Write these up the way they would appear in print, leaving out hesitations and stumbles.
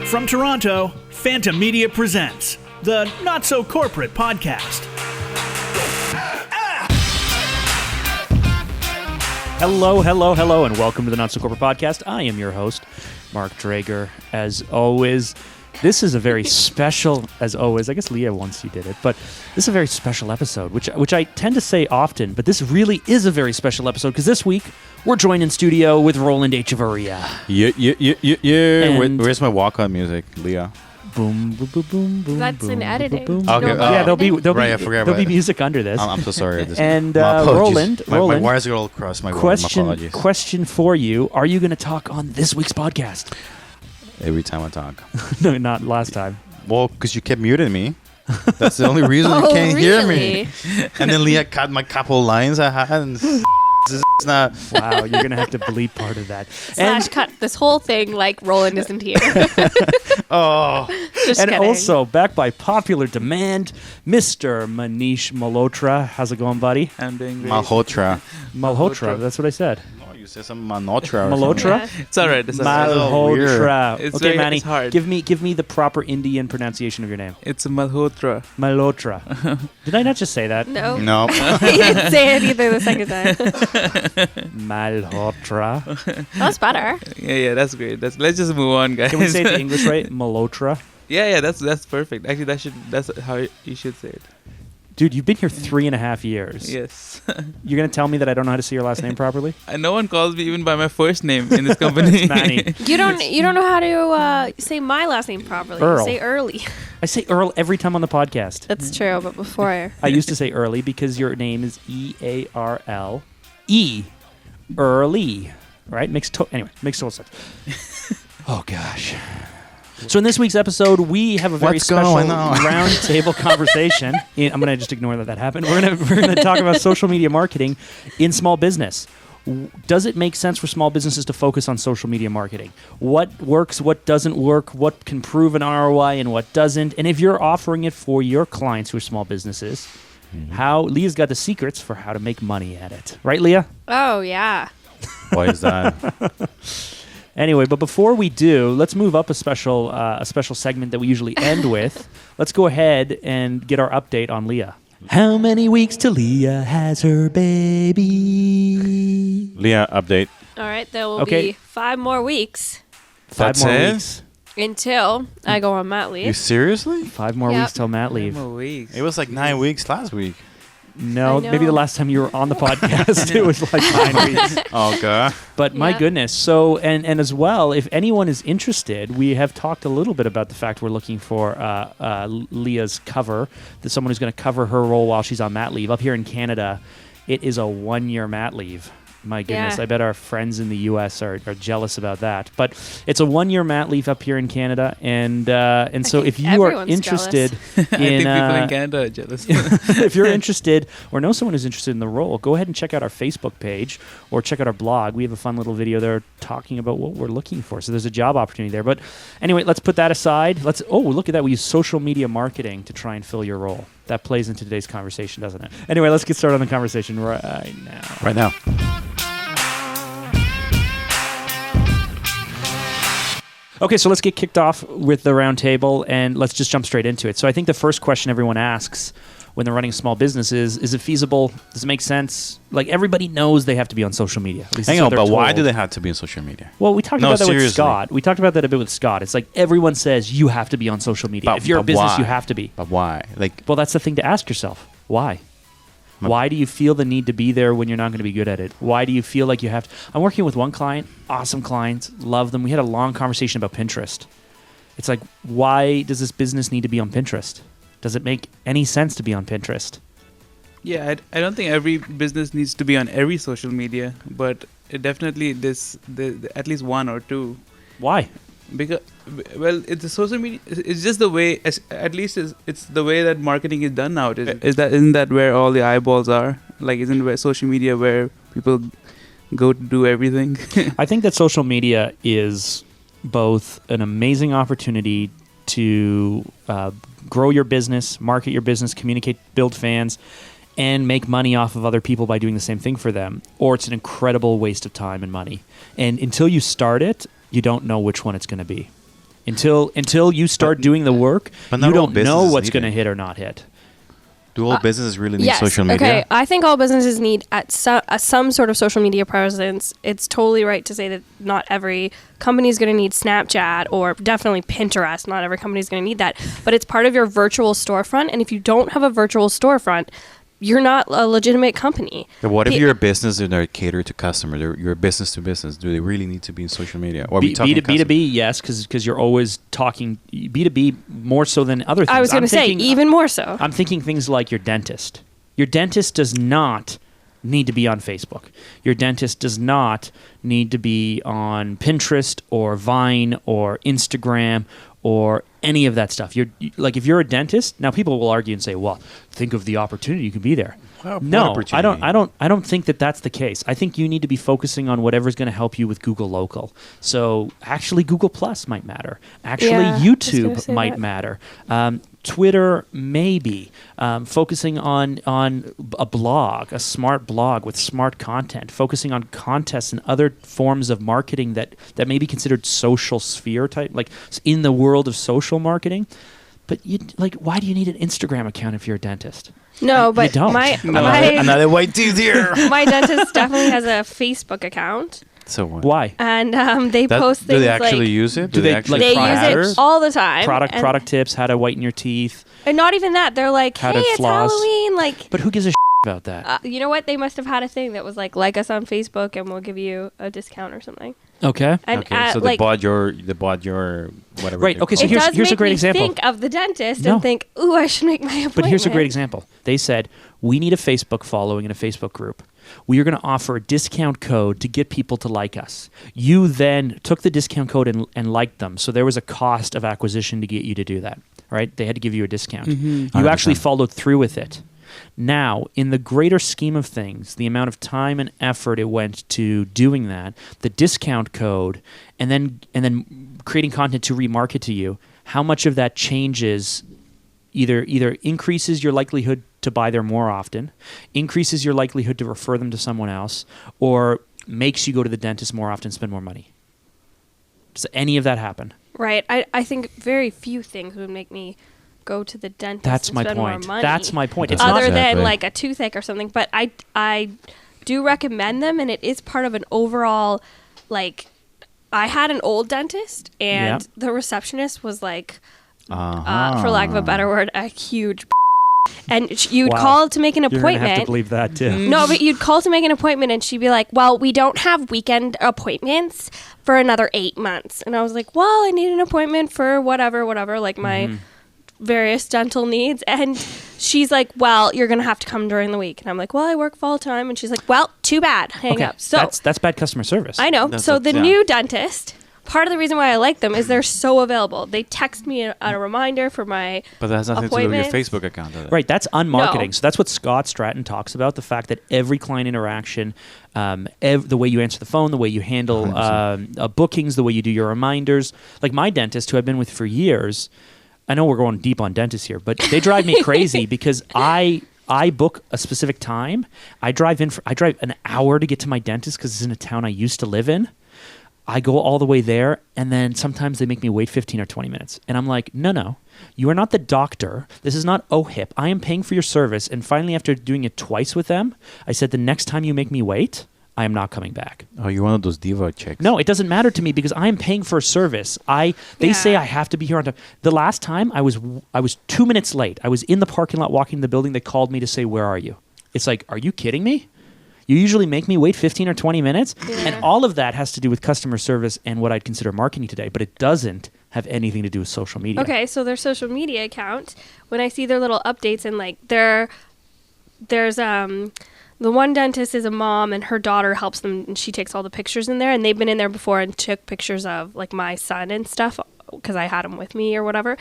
From Toronto, Phanta Media presents the Not So Corporate Podcast. Hello, and welcome to the Not So Corporate Podcast. I am your host, Mark Drager. As always, this is a very special, as always, I guess Leah once you did it, but this is a very special episode, which I tend to say often, but this really is a very special episode because this week we're joined in studio with Roland Echevarria. Yeah. Where's my walk-on music, Leah? Boom, boom, boom, boom, boom. That's boom, in boom, editing. boom, boom. Okay, Yeah, there'll be it. music under this. I'm so sorry. And my Roland, my wires are all across my room. My apologies. Question for you: are you going to talk on this week's podcast? Every time I talk. No, not last time. Well, because you kept muting me. That's the only reason you can't hear me. And then Leah cut my couple lines I had. And it's not. Wow, you're going to have to bleep part of that. Slash cut this whole thing like Roland isn't here. Oh. Just and kidding. also, back by popular demand, Mr. Manish Malhotra. How's it going, buddy? I'm doing great. Malhotra. Malhotra, that's what I said. No, you said some Malhotra. Malhotra? Yeah. It's all right. It's all right. Malhotra. It's Okay, very- Manny, it's hard. give me the proper Indian pronunciation of your name. It's Malhotra. Malhotra. Did I not just say that? No. No. He didn't say it either the second time. Malhotra. That was better. Yeah, that's great. Let's just move on, guys. Can we say it the English right? Malhotra. Yeah, that's perfect. Actually, that's how you should say it. Dude, you've been here 3.5 years. Yes. You're going to tell me that I don't know how to say your last name properly? And no one calls me even by my first name in this company. It's Manny. You don't know how to say my last name properly. Earl. You say Early. I say Earl every time on the podcast. That's true, but before I used to say Early because your name is E-A-R-L. Early. Right? Makes total sense. Oh, gosh. So in this week's episode, we have a very What's special going on? roundtable conversation. I'm going to just ignore that happened. We're going to talk about social media marketing in small business. Does it make sense for small businesses to focus on social media marketing? What works, what doesn't work, what can prove an ROI and what doesn't? And if you're offering it for your clients who are small businesses, how Leah's got the secrets for how to make money at it. Right, Leah? Oh yeah. Why is that? Anyway, but before we do, let's move up a special segment that we usually end with. Let's go ahead and get our update on Leah. How many weeks till Leah has her baby? Leah, update. All right, there will Okay. be 5 more weeks That's Five more it? weeks. until I go on mat You leave. seriously? 5 more Yep. weeks till mat leave. More weeks. It was like 9 weeks last week. No, I maybe the know. last time you were on the podcast, it was like 9 weeks. Okay. But my Yeah. goodness. So, and as well, if anyone is interested, we have talked a little bit about the fact we're looking for Leah's cover, that someone who's going to cover her role while she's on mat leave. Up here in Canada, it is a 1-year mat leave. My goodness. Yeah. I bet our friends in the U.S. are jealous about that. But it's a 1-year mat leave up here in Canada. And so think if you are everyone's interested I think in... people in Canada are jealous. if you're interested or know someone who's interested in the role, go ahead and check out our Facebook page or check out our blog. We have a fun little video there talking about what we're looking for. So there's a job opportunity there. But anyway, let's put that aside. Look at that. We use social media marketing to try and fill your role. That plays into today's conversation, doesn't it? Anyway, let's get started on the conversation right now. Right now. Okay, so let's get kicked off with the roundtable, and let's just jump straight into it. So I think the first question everyone asks when they're running small businesses is it feasible? Does it make sense? Like, everybody knows they have to be on social media. At least Hang that's on, what but they're why told. do they have to be on social media? Well, we talked No, about that with seriously. Scott. We talked about that a bit with Scott. It's like everyone says you have to be on social media. But- If you're a but business, why? you have to be. But why? Like, Well, that's the thing to ask yourself. Why? My- Why do you feel the need to be there when you're not going to be good at it? Why do you feel like you have to? I'm working with one client, awesome client, love them. We had a long conversation about Pinterest. It's like, why does this business need to be on Pinterest? Does it make any sense to be on Pinterest? Yeah, I don't think every business needs to be on every social media, but it definitely at least one or two. Why? Because, well, it's the social media. It's just the way. At least it's the way that marketing is done now. Isn't that where all the eyeballs are? Like, isn't where social media where people go to do everything? I think that social media is both an amazing opportunity to grow your business, market your business, communicate, build fans, and make money off of other people by doing the same thing for them, or it's an incredible waste of time and money. And until you start it, you don't know which one it's going to be. Until you start doing the work, but not you all don't know businesses what's need going to it. hit or not hit. Do all businesses really need Yes. social media? Okay. I think all businesses need some sort of social media presence. It's totally right to say that not every company is going to need Snapchat or definitely Pinterest. Not every company is going to need that. But it's part of your virtual storefront. And if you don't have a virtual storefront, you're not a legitimate company. But what if you're a business and they cater to customers? You're a business to business. Do they really need to be in social media? Or are we talking B2B, yes, because you're always talking B2B more so than other things. I was going to say, even more so. I'm thinking things like your dentist. Your dentist does not need to be on Facebook. Your dentist does not need to be on Pinterest or Vine or Instagram or any of that stuff. Like if you're a dentist, now people will argue and say, "Well, think of the opportunity you could be there." Well, No, I don't think that that's the case. I think you need to be focusing on whatever's going to help you with Google Local. So actually, Google Plus might matter. Actually, Yeah, I was gonna YouTube say might that. matter. Twitter maybe. Focusing on a blog, a smart blog with smart content. Focusing on contests and other forms of marketing that may be considered social sphere type, like in the world of social marketing. But why do you need an Instagram account if you're a dentist? No, but don't. my Another white tooth here. my dentist definitely has a Facebook account, So what? Why? and they post things do they actually like use it? Do they, actually they product- use it all the time. and, Product tips, how to whiten your teeth. and not even that. They're like, How hey, to it's floss. Halloween. Like, But who gives a about that? you know what? They must have had a thing that was like us on Facebook, and we'll give you a discount or something. Okay. And Okay, so they bought your whatever. Right, they okay, call so it it. here's- does a make great me example. think of the dentist No. and think, ooh, I should make my appointment. But here's a great example. They said, we need a Facebook following and a Facebook group. We are going to offer a discount code to get people to like us. You then took the discount code and liked them. So there was a cost of acquisition to get you to do that, right? They had to give you a discount. You 100%. actually followed through with it. Now, in the greater scheme of things, the amount of time and effort it went to doing that, the discount code, and then creating content to remarket to you, how much of that changes either increases your likelihood to buy there more often, increases your likelihood to refer them to someone else, or makes you go to the dentist more often, spend more money? Does any of that happen? Right. I think very few things would make me go to the dentist That's and my spend point. more money. That's my point. It's Other not than Exactly. like a toothache or something. But I do recommend them, and it is part of an overall, like, I had an old dentist, and Yeah. the receptionist was like, Uh-huh. for lack of a better word, a huge and you'd Wow. call to make an You're going to have to appointment. believe that, too. No, but you'd call to make an appointment, and she'd be like, well, we don't have weekend appointments for another 8 months. And I was like, well, I need an appointment for whatever, like my various dental needs. And she's like, well, you're going to have to come during the week. And I'm like, well, I work full time. And she's like, well, too bad. Hang up. So that's bad customer service. I know. That's So a- the yeah. new dentist, part of the reason why I like them is they're so available. They text me a reminder for my But that has nothing to do with your appointments. Facebook account, does it? Right, that's unmarketing. No. So that's what Scott Stratton talks about, the fact that every client interaction, the way you answer the phone, the way you handle 100%. bookings, the way you do your reminders. Like my dentist, who I've been with for years, I know we're going deep on dentists here, but they drive me crazy because I book a specific time. I drive an hour to get to my dentist because it's in a town I used to live in. I go all the way there, and then sometimes they make me wait 15 or 20 minutes. And I'm like, no, you are not the doctor. This is not OHIP. I am paying for your service. And finally, after doing it twice with them, I said, the next time you make me wait, I am not coming back. Oh, you're one of those diva chicks. No, it doesn't matter to me because I am paying for a service. They say I have to be here on time. The last time I was 2 minutes late. I was in the parking lot walking to the building. They called me to say, where are you? It's like, are you kidding me? You usually make me wait 15 or 20 minutes. Yeah. And all of that has to do with customer service and what I'd consider marketing today. But it doesn't have anything to do with social media. Okay, so their social media account, when I see their little updates and like there's the one dentist is a mom and her daughter helps them and she takes all the pictures in there, and they've been in there before and took pictures of like my son and stuff because I had him with me or whatever.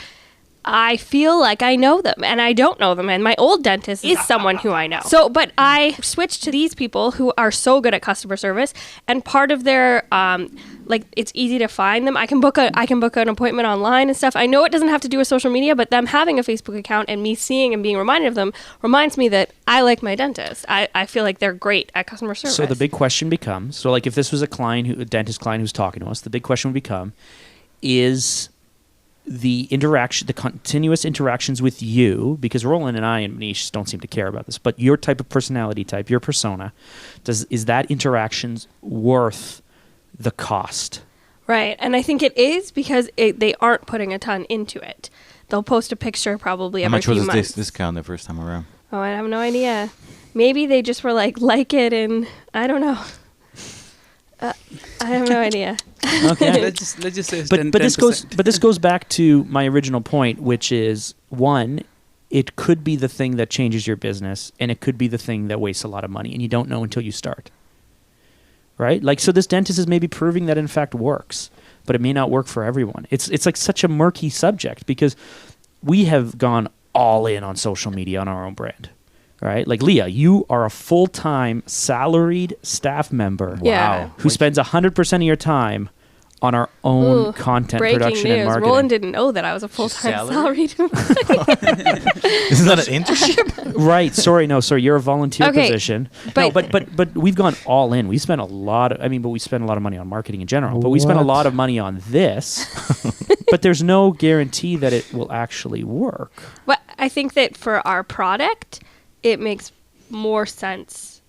I feel like I know them and I don't know them, and my old dentist is someone who I know. So, but I switched to these people who are so good at customer service, and part of their like it's easy to find them. I can book an appointment online and stuff. I know it doesn't have to do with social media, but them having a Facebook account and me seeing and being reminded of them reminds me that I like my dentist. I feel like they're great at customer service. So the big question becomes, so like if this was a dentist client who's talking to us, the big question would become, is the interaction, the continuous interactions with you, because Roland and I and Manish don't seem to care about this, but your type of personality type, your persona, is that interactions worth the cost? Right. And I think it is because they aren't putting a ton into it. They'll post a picture probably How every much few was months. this discount the first time around? Oh, I have no idea. Maybe they just were like it, and I don't know. I have no idea. Okay. let's just say it's But 10, this goes back to my original point, which is, one, it could be the thing that changes your business, and it could be the thing that wastes a lot of money, and you don't know until you start. Right? Like, so this dentist is maybe proving that in fact works, but it may not work for everyone. It's like such a murky subject, because we have gone all in on social media on our own brand. Right? Like, Leah, you are a full-time salaried staff member Yeah. who spends 100% of your time on our own content Breaking production news. and marketing. Roland didn't know that I was a full-time salaried? salaried. Isn't that an internship? Right. Sorry. You're a volunteer Okay, position. but- But we've gone all in. We spent a lot of, but we spend a lot of money on marketing in general, but we spent a What? lot of money on this, but there's no guarantee that it will actually work. But I think that for our product, it makes more sense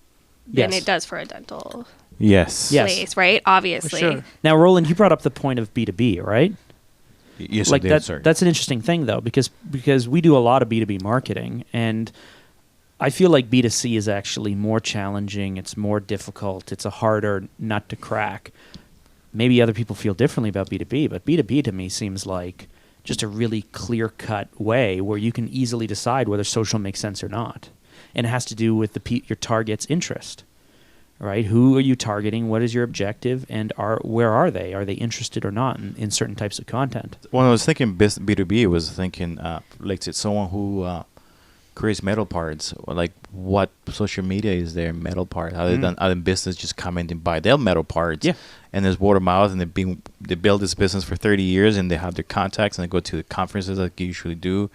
than Yes. it does for a dental Yes. Yes. place, right? Obviously. sure. Now, Roland, you brought up the point of B2B, right? Yes, Like I did, sorry. that's an interesting thing, though, because we do a lot of B2B marketing, and I feel like B2C is actually more challenging. It's more difficult. It's a harder nut to crack. Maybe other people feel differently about B2B, but B2B to me seems like just a really clear-cut way where you can easily decide whether social makes sense or not. And it has to do with your target's interest, right? Who are you targeting? What is your objective? And where are they? Are they interested or not in certain types of content? When I was thinking B2B, I was thinking like it's someone who creates metal parts. Or like, what social media is their metal part? Other than business just come in and buy their metal parts. Yeah. And there's word of mouth, and they build this business for 30 years, and they have their contacts, and they go to the conferences like you usually do.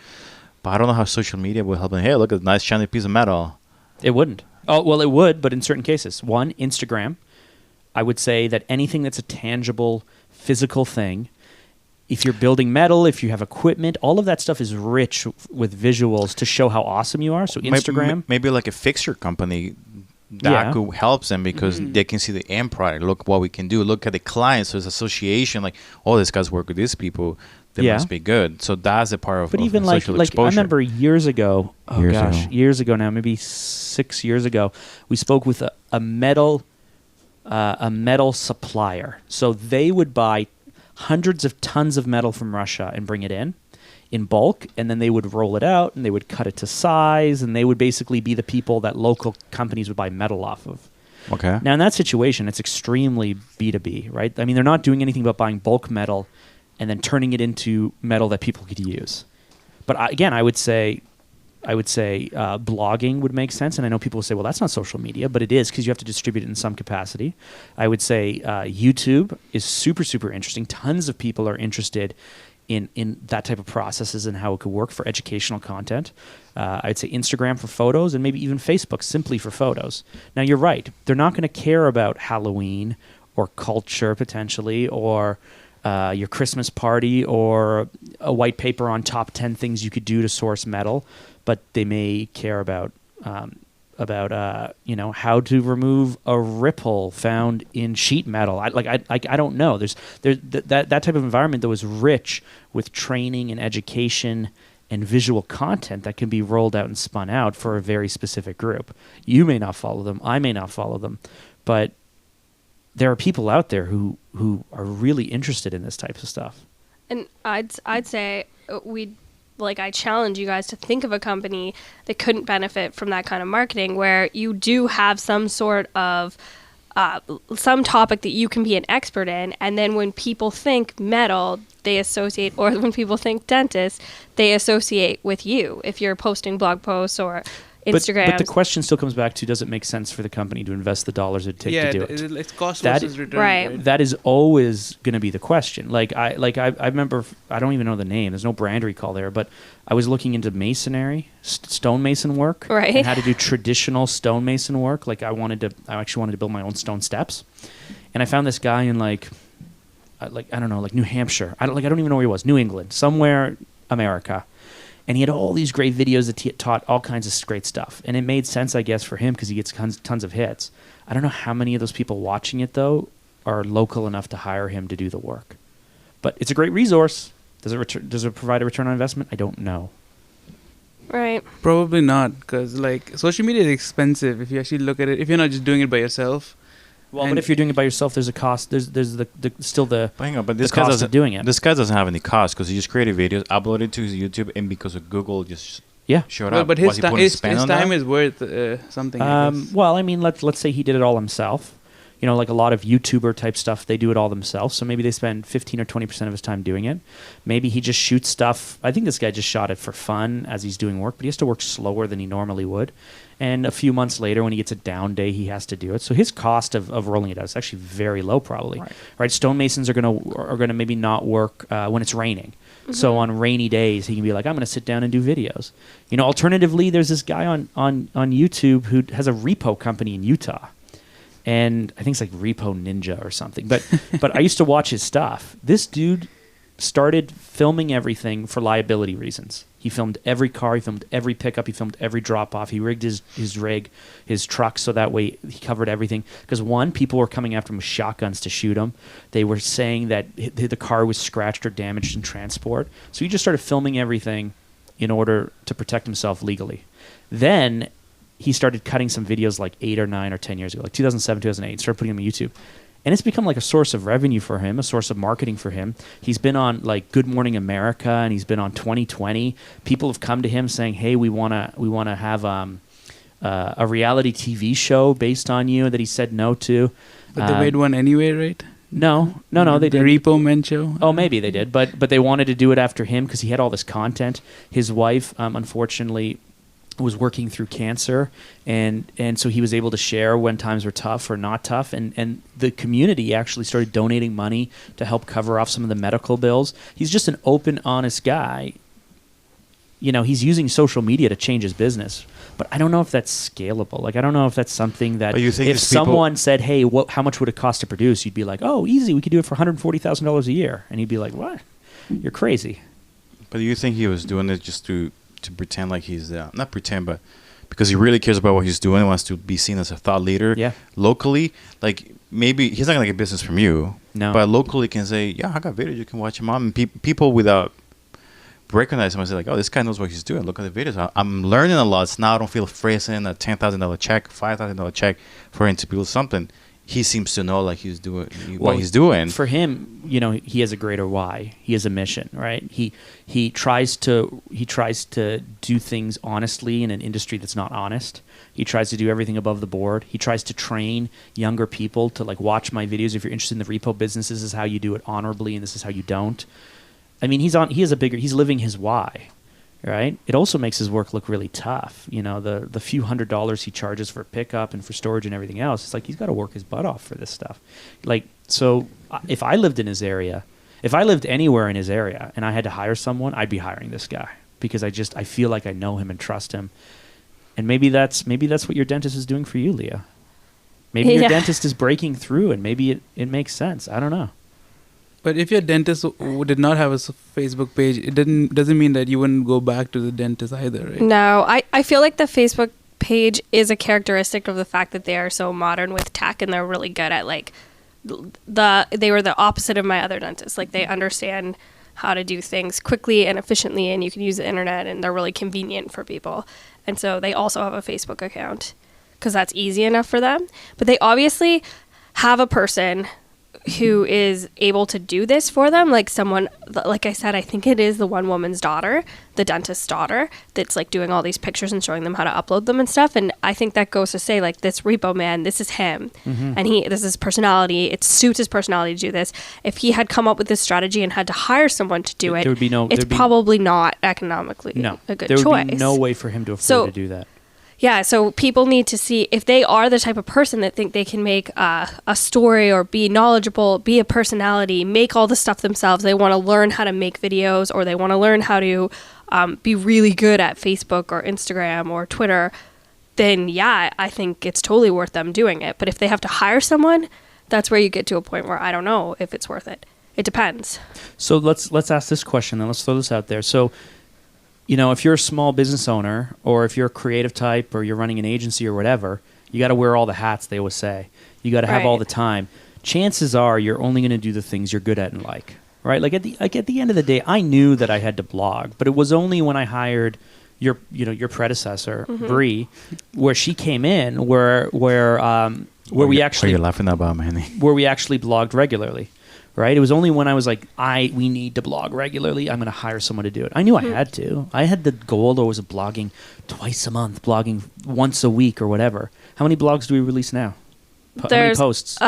But I don't know how social media will help them. Hey, look at a nice shiny piece of metal. It wouldn't. Oh, well, it would, but in certain cases. One, Instagram. I would say that anything that's a tangible, physical thing, if you're building metal, if you have equipment, all of that stuff is rich with visuals to show how awesome you are. So Instagram. Maybe like a fixture company that could helps them because they can see the end product. Look what we can do. Look at the clients. So it's association. Like, oh, this guy's work with these people. They must be good. So that's a part of. But of even social like exposure. I remember years ago. Oh Years gosh, ago. years ago now, maybe 6 years ago, we spoke with a metal supplier. So they would buy hundreds of tons of metal from Russia and bring it in bulk, and then they would roll it out and they would cut it to size, and they would basically be the people that local companies would buy metal off of. Okay. Now in that situation, it's extremely B2B, right? I mean, they're not doing anything but buying bulk metal and then turning it into metal that people could use. But I would say blogging would make sense. And I know people will say, well, that's not social media, but it is because you have to distribute it in some capacity. I would say YouTube is super, super interesting. Tons of people are interested in that type of processes and how it could work for educational content. I'd say Instagram for photos, and maybe even Facebook simply for photos. Now, you're right. They're not going to care about Halloween or culture potentially, or your Christmas party, or a white paper on top 10 things you could do to source metal, but they may care about how to remove a ripple found in sheet metal. I don't know. There's that type of environment that was rich with training and education and visual content that can be rolled out and spun out for a very specific group. You may not follow them. I may not follow them, but there are people out there who are really interested in this type of stuff. And I'd say I challenge you guys to think of a company that couldn't benefit from that kind of marketing, where you do have some sort of some topic that you can be an expert in, and then when people think metal, they associate, or when people think dentist, they associate with you if you're posting blog posts or Instagram. But the question still comes back to, does it make sense for the company to invest the dollars it'd take to do it? It's cost That- versus return. Right. That is always going to be the question. I remember, I don't even know the name. There's no brand recall there, but I was looking into masonry, stonemason work, Right. and how to do traditional stonemason work. Like I actually wanted to build my own stone steps, and I found this guy in I don't know, like New Hampshire. I don't even know where he was. New England, somewhere, America. And he had all these great videos that he taught all kinds of great stuff. And it made sense, I guess, for him because he gets tons of hits. I don't know how many of those people watching it, though, are local enough to hire him to do the work. But it's a great resource. Does it provide a return on investment? I don't know. Right. Probably not, because like social media is expensive if you actually look at it. If you're not just doing it by yourself. Well, but if you're doing it by yourself, there's a cost. There's still the this the guy cost doesn't of doing it. This guy doesn't have any cost because he just created videos, uploaded to his YouTube, and because of Google, just showed up. But his time time is worth something. Well, I mean, let's say he did it all himself. You know, like a lot of YouTuber type stuff, they do it all themselves. So maybe they spend 15 or 20% of his time doing it. Maybe he just shoots stuff. I think this guy just shot it for fun as he's doing work, but he has to work slower than he normally would. And a few months later, when he gets a down day, he has to do it. So his cost of rolling it out is actually very low, probably. Right? Stonemasons are gonna maybe not work when it's raining. Mm-hmm. So on rainy days, he can be like, I'm going to sit down and do videos. You know, alternatively, there's this guy on YouTube who has a repo company in Utah. And I think it's like Repo Ninja or something. But I used to watch his stuff. This dude started filming everything for liability reasons. He filmed every car. He filmed every pickup. He filmed every drop-off. He rigged his truck, so that way he covered everything. Because, one, people were coming after him with shotguns to shoot him. They were saying that the car was scratched or damaged in transport. So he just started filming everything in order to protect himself legally. Then he started cutting some videos like 8 or 9 or 10 years ago, like 2007, 2008, started putting them on YouTube. And it's become like a source of revenue for him, a source of marketing for him. He's been on like Good Morning America, and he's been on 2020. People have come to him saying, "Hey, we wanna have a reality TV show based on you," that he said no to. But they made one anyway, right? No, they didn't. The Repo Men show? Oh, maybe they did, but they wanted to do it after him because he had all this content. His wife, unfortunately, was working through cancer, and so he was able to share when times were tough or not tough, and the community actually started donating money to help cover off some of the medical bills. He's just an open, honest guy. You know, he's using social media to change his business, but I don't know if that's scalable. Like, I don't know if that's something that if someone said, "Hey, how much would it cost to produce?" You'd be like, "Oh, easy, we could do it for $140,000 a year," and he'd be like, "What? You're crazy." But do you think he was doing it just to pretend like he's not pretend, but because he really cares about what he's doing and wants to be seen as a thought leader locally? Like, maybe he's not gonna get business from you, but locally can say, "Yeah, I got videos, you can watch him on." And people without recognize him and say like, "Oh, this guy knows what he's doing. Look at the videos. I'm learning a lot. So now I don't feel facing a $10,000 check, $5,000 check for him to build something." He seems to know like he's doing what he's doing. For him, you know, he has a greater why. He has a mission, right? He tries to do things honestly in an industry that's not honest. He tries to do everything above the board. He tries to train younger people to like watch my videos. If you're interested in the repo business, this is how you do it honorably, and this is how you don't. I mean, he's living his why. Right. It also makes his work look really tough. You know, the few $100s he charges for pickup and for storage and everything else. It's like he's got to work his butt off for this stuff. Like, so if I lived in his area, if I lived anywhere in his area and I had to hire someone, I'd be hiring this guy because I feel like I know him and trust him. And maybe that's what your dentist is doing for you, Leah. Maybe your dentist is breaking through, and maybe it makes sense. I don't know. But if your dentist did not have a Facebook page, it doesn't mean that you wouldn't go back to the dentist either, right? No, I feel like the Facebook page is a characteristic of the fact that they are so modern with tech, and they're really good at like they were the opposite of my other dentists. Like, they understand how to do things quickly and efficiently, and you can use the internet, and they're really convenient for people. And so they also have a Facebook account because that's easy enough for them. But they obviously have a person who is able to do this for them, like someone, like I said, I think it is the one woman's daughter, the dentist's daughter, that's like doing all these pictures and showing them how to upload them and stuff. And I think that goes to say, like, this repo man, this is him, and this is his personality. It suits his personality to do this. If he had come up with this strategy and had to hire someone to do it, it's probably not economically a good choice. There would be no way for him to afford to do that. Yeah, so people need to see if they are the type of person that think they can make a story or be knowledgeable, be a personality, make all the stuff themselves. They want to learn how to make videos, or they want to learn how to be really good at Facebook or Instagram or Twitter. Then, yeah, I think it's totally worth them doing it. But if they have to hire someone, that's where you get to a point where I don't know if it's worth it. it depends. So let's ask this question and let's throw this out there. So, if you're a small business owner or if you're a creative type or you're running an agency or whatever, you got to wear all the hats, they always say. You got to have all the time. Chances are you're only going to do the things you're good at and like, right? Like at the end of the day, I knew that I had to blog, but it was only when I hired your predecessor, Bree, where she came in where we actually... What are you laughing about, Manny? Where we actually blogged regularly. Right? It was only when I was like, we need to blog regularly. I'm going to hire someone to do it. I knew I had to. I had the goal I was blogging twice a month, blogging once a week or whatever. How many blogs do we release now? How many posts?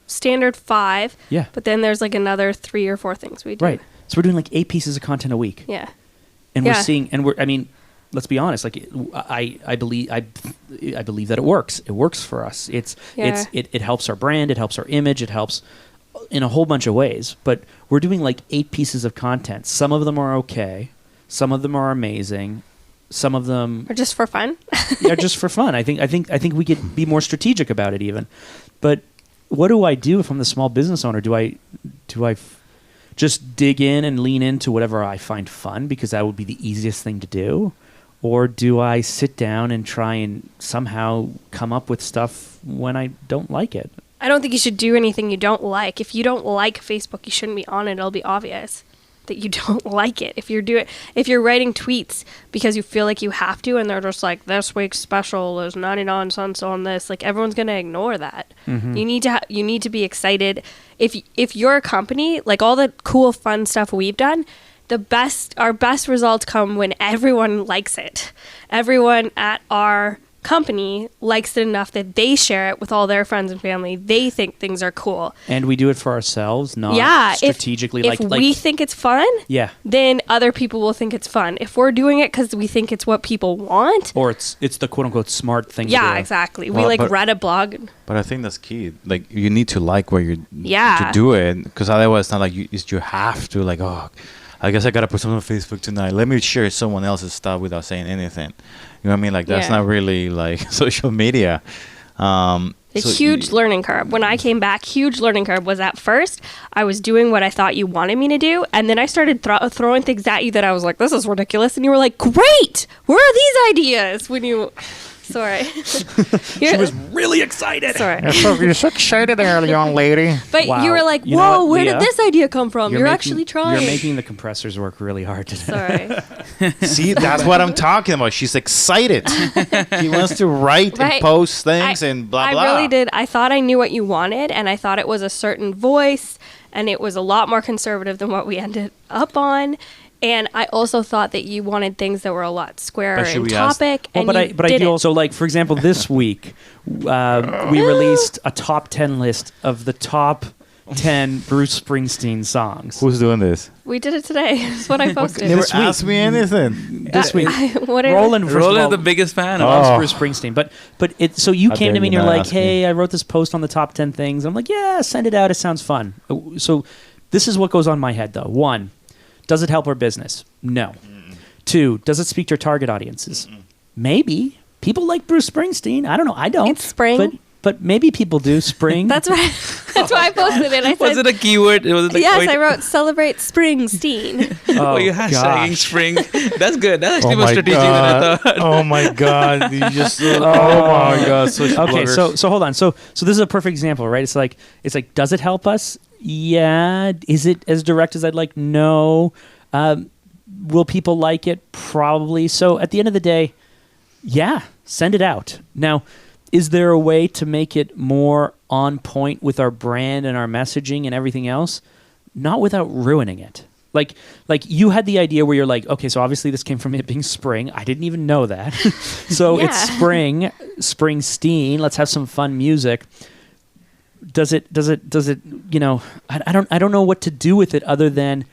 Standard 5. Yeah. But then there's like another 3 or 4 things we do. Right. So we're doing like 8 pieces of content a week. Yeah. And we're seeing, let's be honest. Like I believe that it works. It works for us. It helps our brand. It helps our image. It helps in a whole bunch of ways, but we're doing like 8 pieces of content. Some of them are okay. Some of them are amazing. Some of them are just for fun. Yeah, just for fun. I think we could be more strategic about it even. But what do I do if I'm the small business owner? Do I just dig in and lean into whatever I find fun because that would be the easiest thing to do? Or do I sit down and try and somehow come up with stuff when I don't like it? I don't think you should do anything you don't like. If you don't like Facebook, you shouldn't be on it. It'll be obvious that you don't like it. If you're writing tweets because you feel like you have to, and they're just like, this week's special is 99 cents on this, like everyone's gonna ignore that. Mm-hmm. You need to be excited. If you're a company, like all the cool, fun stuff we've done, our best results come when everyone likes it. Everyone at our company likes it enough that they share it with all their friends and family. They think things are cool. And we do it for ourselves, not strategically. If we think it's fun, then other people will think it's fun. If we're doing it because we think it's what people want. Or it's the quote-unquote smart thing to do. Yeah, exactly. We read a blog. But I think that's key. Like, you need to like what you're to do it. Because otherwise it's not like you have to, like, I guess I got to put something on Facebook tonight. Let me share someone else's stuff without saying anything. You know what I mean? Like, that's not really, like, social media. Huge learning curve. When I came back, huge learning curve was at first, I was doing what I thought you wanted me to do. And then I started throwing things at you that I was like, this is ridiculous. And you were like, great! Where are these ideas? When you... Sorry. She was really excited. Sorry. You're so excited there, young lady. But you were like, whoa, where did this idea come from? You're actually trying. You're making the compressors work really hard today. Sorry. See, that's what I'm talking about. She's excited. She wants to write and post things and blah, blah. I really did. I thought I knew what you wanted, and I thought it was a certain voice, and it was a lot more conservative than what we ended up on. And I also thought that you wanted things that were a lot squarer in topic. But I do also, like, for example, this week, we released a top 10 list of the top 10 Bruce Springsteen songs. Who's doing this? We did it today. That's what I posted. Never asked me anything. This week. Roland is the biggest fan of Bruce Springsteen. But so you came to me and you're like, hey, I wrote this post on the top 10 things. I'm like, yeah, send it out. It sounds fun. So this is what goes on in my head, though. 1, does it help our business? No. 2, does it speak to our target audiences? Maybe. People like Bruce Springsteen. I don't know. I don't. It's spring. But maybe people do. Spring. That's why I posted it. I said, was it a keyword? Yes, I wrote celebrate Springsteen. You're hashtagging spring. That's good. That's actually more strategic than I thought. Oh my God. You just oh my God. Okay, so hold on. So this is a perfect example, right? It's like does it help us? Yeah. Is it as direct as I'd like? No. Will people like it? Probably. So at the end of the day, yeah, send it out. Now, is there a way to make it more on point with our brand and our messaging and everything else? Not without ruining it. Like you had the idea where you're like, okay, so obviously this came from it being spring. I didn't even know that. So it's spring, Springsteen. Let's have some fun music. Does it, you know, I don't know what to do with it other than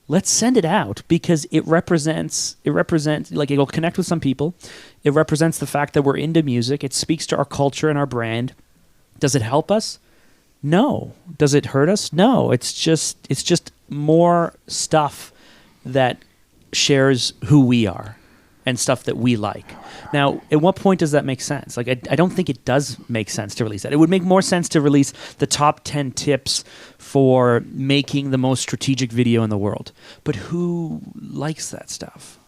let's send it out because it represents, like, it'll connect with some people. It represents the fact that we're into music. It speaks to our culture and our brand. Does it help us? No. Does it hurt us? No. It's just more stuff that shares who we are. and stuff that we like. Now, at what point does that make sense? Like, I don't think it does make sense to release that. It would make more sense to release the top 10 tips for making the most strategic video in the world. But who likes that stuff?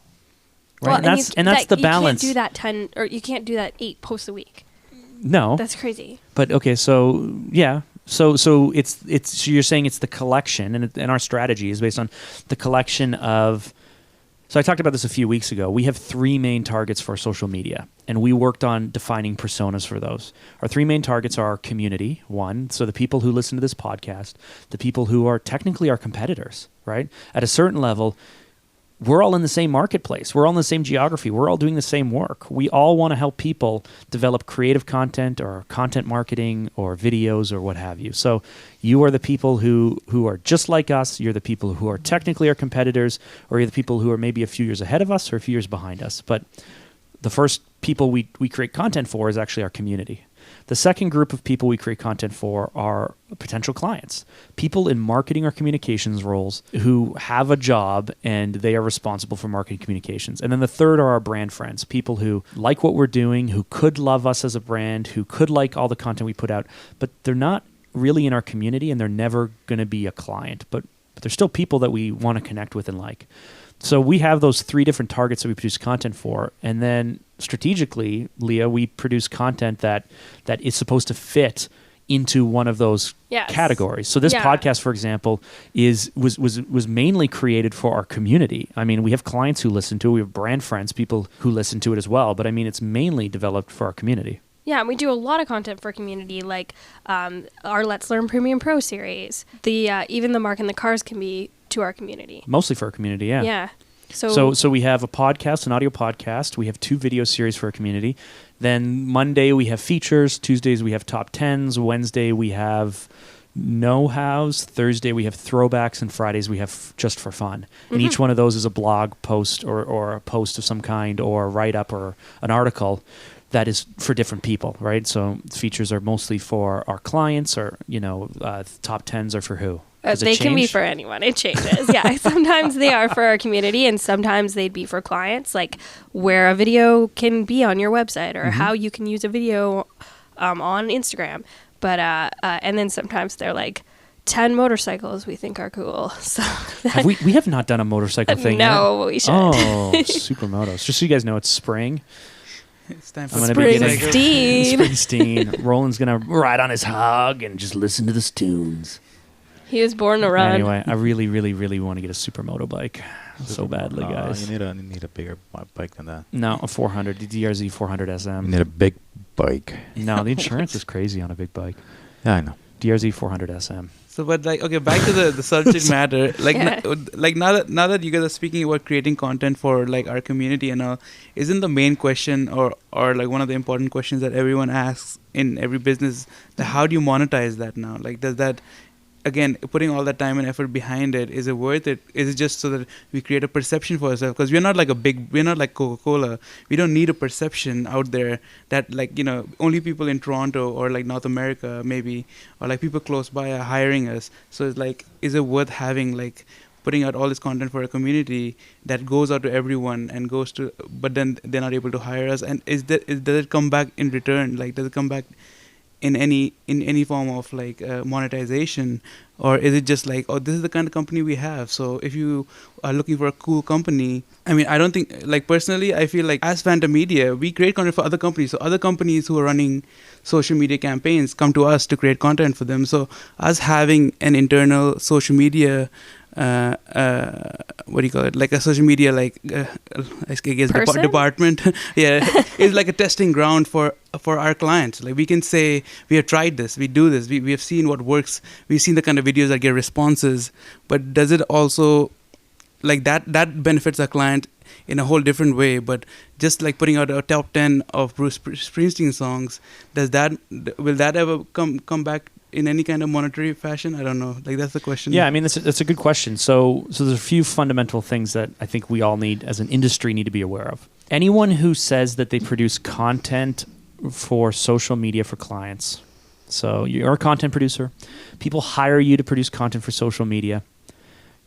Right? Well, and that's the balance. You can't do that 10, or you can't do that 8 posts a week. No. That's crazy. But okay, so yeah. So it's so you're saying it's the collection, and our strategy is based on the collection of. So I talked about this a few weeks ago. We have 3 main targets for social media, and we worked on defining personas for those. Our 3 main targets are our community, one, so the people who listen to this podcast, the people who are technically our competitors, right? At a certain level, we're all in the same marketplace. We're all in the same geography. We're all doing the same work. We all want to help people develop creative content or content marketing or videos or what have you. So you are the people who are just like us. You're the people who are technically our competitors, or you're the people who are maybe a few years ahead of us or a few years behind us. But the first people we create content for is actually our community. The second group of people we create content for are potential clients, people in marketing or communications roles who have a job and they are responsible for marketing communications. And then the third are our brand friends, people who like what we're doing, who could love us as a brand, who could like all the content we put out, but they're not really in our community and they're never going to be a client, but they're still people that we want to connect with and like. So we have those 3 different targets that we produce content for, and then strategically, Leah, we produce content that is supposed to fit into one of those categories. So this podcast, for example, was mainly created for our community. I mean, we have clients who listen to it, we have brand friends, people who listen to it as well, but I mean, it's mainly developed for our community. Yeah, and we do a lot of content for community, like our Let's Learn Premium Pro series. Even the Mark and the Cars can be to our community. Mostly for our community, yeah. Yeah. So we have a podcast, an audio podcast. We have 2 video series for our community. Then Monday we have features. Tuesdays we have top 10s. Wednesday we have know-hows. Thursday we have throwbacks. And Fridays we have just for fun. And each one of those is a blog post or a post of some kind or a write-up or an article that is for different people, right? So features are mostly for our clients, or top 10s are for who? They can be for anyone. It changes. Yeah, sometimes they are for our community, and sometimes they'd be for clients, like where a video can be on your website, or how you can use a video on Instagram. But and then sometimes they're like 10 motorcycles we think are cool. So we have not done a motorcycle thing yet. No, we should. Oh, supermotos! Just so you guys know, it's spring. It's time for Springsteen. Roland's gonna ride on his hog and just listen to the tunes. He was born to run. Anyway, I really, really, really want to get a supermoto bike so badly, guys. You need a bigger bike than that. No, a 400, the DRZ 400 SM. You need a big bike. No, the insurance is crazy on a big bike. Yeah, I know. DRZ 400 SM. So, but back to the subject matter. Now that you guys are speaking about creating content for like our community and all, isn't the main question or like one of the important questions that everyone asks in every business, how do you monetize that now? Like, does that, again, putting all that time and effort behind it, is it worth it? Is it just so that we create a perception for ourselves? Because we're not like Coca-Cola. We don't need a perception out there that only people in Toronto or like North America maybe, or like people close by are hiring us. So it's like, is it worth having like putting out all this content for a community that goes out to everyone and but then they're not able to hire us? And does it come back in return? Like, does it come back in any form of like monetization, or is it just like, oh, this is the kind of company we have? So if you are looking for a cool company, I mean, I don't think, like personally, I feel like as Phanta Media, we create content for other companies. So other companies who are running social media campaigns come to us to create content for them. So us having an internal social media what do you call it? Like a social media, like I guess department. Yeah, it's like a testing ground for our clients. Like we can say we have tried this, we do this, we have seen what works, we've seen the kind of videos that get responses. But does it also like that benefits our client in a whole different way? But just like putting out a top 10 of Bruce Springsteen songs, will that ever come back in any kind of monetary fashion? I don't know. Like, that's the question. Yeah, I mean, that's a good question. So there's a few fundamental things that I think we all need, as an industry, need to be aware of. Anyone who says that they produce content for social media for clients, so you're a content producer, people hire you to produce content for social media,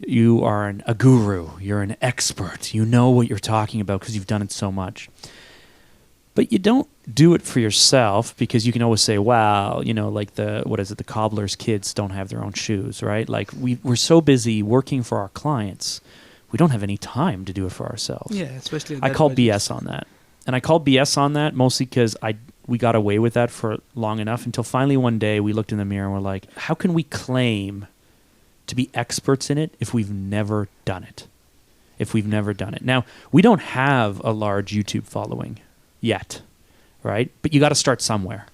You are a guru. You're an expert. You know what you're talking about because you've done it so much. But you don't do it for yourself because you can always say, wow, like the cobbler's kids don't have their own shoes, right? Like we're so busy working for our clients, we don't have any time to do it for ourselves. Yeah, especially I call BS on that. And I call BS on that mostly because we got away with that for long enough until finally one day we looked in the mirror and we're like, how can we claim to be experts in it if we've never done it? Now, we don't have a large YouTube following yet, right? But you got to start somewhere,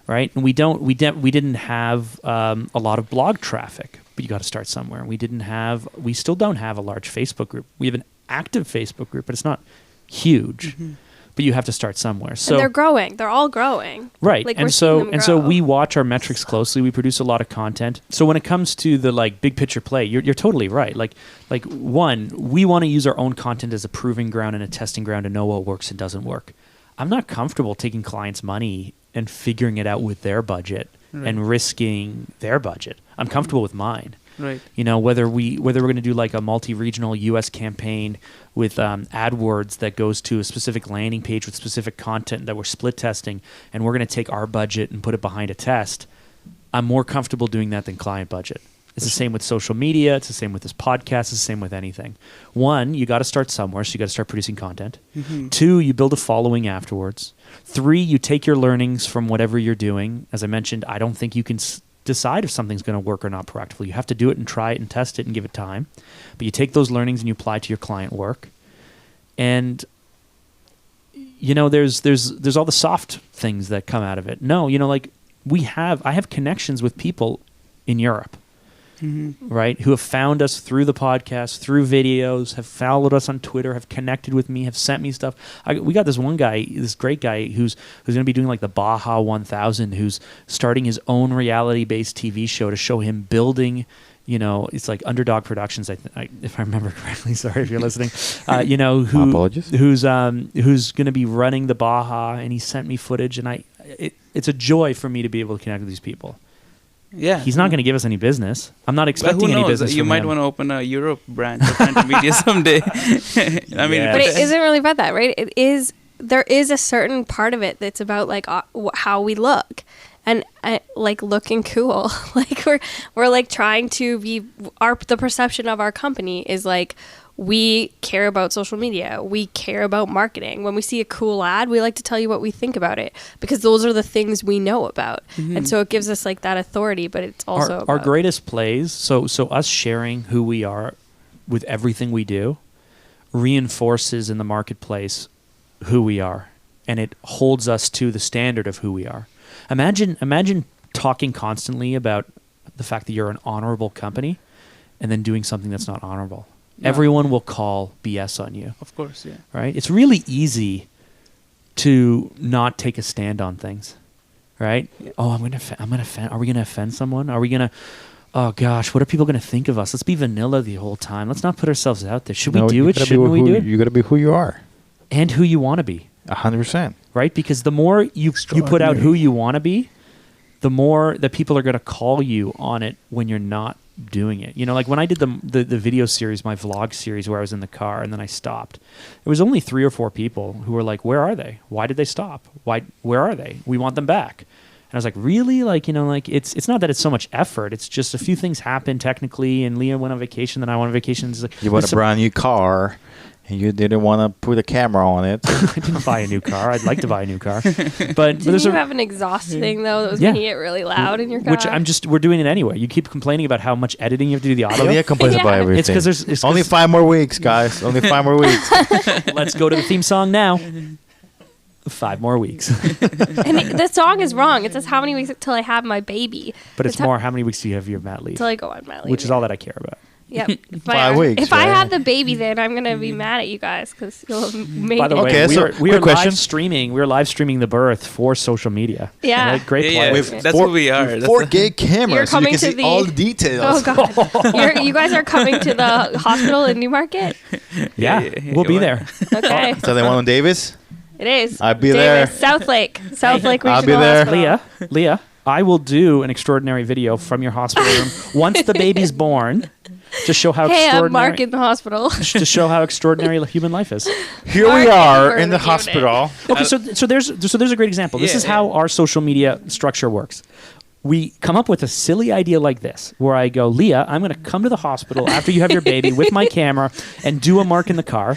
right? And we didn't have a lot of blog traffic, but you got to start somewhere. We still don't have a large Facebook group. We have an active Facebook group, but it's not huge. Mm-hmm. But you have to start somewhere. So and they're growing. They're all growing. Right. Like and so we watch our metrics closely. We produce a lot of content. So when it comes to the big picture play, you're totally right. Like one, we want to use our own content as a proving ground and a testing ground to know what works and doesn't work. I'm not comfortable taking clients' money and figuring it out with their budget and risking their budget. I'm comfortable with mine. Right. Whether we're going to do like a multi-regional U.S. campaign with AdWords that goes to a specific landing page with specific content that we're split testing, and we're going to take our budget and put it behind a test, I'm more comfortable doing that than client budget. It's the same with social media. It's the same with this podcast. It's the same with anything. One, you got to start somewhere, so you got to start producing content. Mm-hmm. Two, you build a following afterwards. Three, you take your learnings from whatever you're doing. As I mentioned, I don't think you can decide if something's going to work or not proactively. You have to do it and try it and test it and give it time. But you take those learnings and you apply to your client work. And there's all the soft things that come out of it. No, I have connections with people in Europe. Mm-hmm. Right, who have found us through the podcast, through videos, have followed us on Twitter, have connected with me, have sent me stuff. We got this one guy, this great guy who's going to be doing like the Baja 1000, who's starting his own reality-based TV show to show him building. It's like Underdog Productions, if I remember correctly. Sorry if you're listening. Who's going to be running the Baja, and he sent me footage, and it's a joy for me to be able to connect with these people. Yeah, he's not going to give us any business. I'm not expecting any business. You might want to open a Europe branch of Phanta Media someday. But it isn't really about that, right? There is a certain part of it that's about like how we look and like looking cool. Like we're like trying to be the perception of our company is like we care about social media. We care about marketing. When we see a cool ad, we like to tell you what we think about it because those are the things we know about. Mm-hmm. And so it gives us like that authority, but it's also our greatest plays. So us sharing who we are with everything we do reinforces in the marketplace who we are, and it holds us to the standard of who we are. Imagine talking constantly about the fact that you're an honorable company and then doing something that's not honorable. No. Everyone will call BS on you. Of course, yeah. Right? It's really easy to not take a stand on things, right? Yeah. Oh, are we going to offend someone? Are we going to, oh gosh, what are people going to think of us? Let's be vanilla the whole time. Let's not put ourselves out there. Should we do it? Shouldn't we do it? You got to be who you are. And who you want to be. 100%. Right? Because the more you put out who you want to be, the more that people are going to call you on it when you're not doing it. Like when I did the video series, my vlog series where I was in the car and then I stopped, there was only 3 or 4 people who were like, where are they? Why did they stop? Where are they? We want them back. And I was like, really? It's not that it's so much effort. It's just a few things happened technically, and Leah went on vacation, then I went on vacation. Like, you bought a brand new car and you didn't want to put a camera on it. I didn't buy a new car. I'd like to buy a new car. But didn't you have an exhaust thing though that was making it really loud in your car? Which we're doing it anyway. You keep complaining about how much editing you have to do the audio. Leah complains about everything. It's because there's only 5 more weeks, guys. Only 5 more weeks. Let's go to the theme song now. 5 more weeks. And the song is wrong. It says how many weeks until I have my baby. But it's more how many weeks do you have your mat leave? Until I go on mat leave. Which is all that I care about. Yep. 5 weeks. If I have the baby, then I'm gonna be mad at you guys because you'll have made. By the way, we are live streaming. We're live streaming the birth for social media. Yeah. Right? Great play. That's what we are. 4K cameras. You're coming so you can see all the details. Oh god. You guys are coming to the hospital in Newmarket. Yeah, we'll be there. Okay. So they want on Davis. It is. I'll be there. Southlake Regional I'll be there. Hospital. Leah, I will do an extraordinary video from your hospital room once the baby's born. to show how Hey, I'm extraordinary. Mark in the hospital. To show how extraordinary human life is. Here we Mark are and in the Burn hospital. Okay, so there's a great example. This Yeah, is how yeah. our social media structure works. We come up with a silly idea like this, where I go, Leah, I'm going to come to the hospital after you have your baby with my camera and do a mark in the car.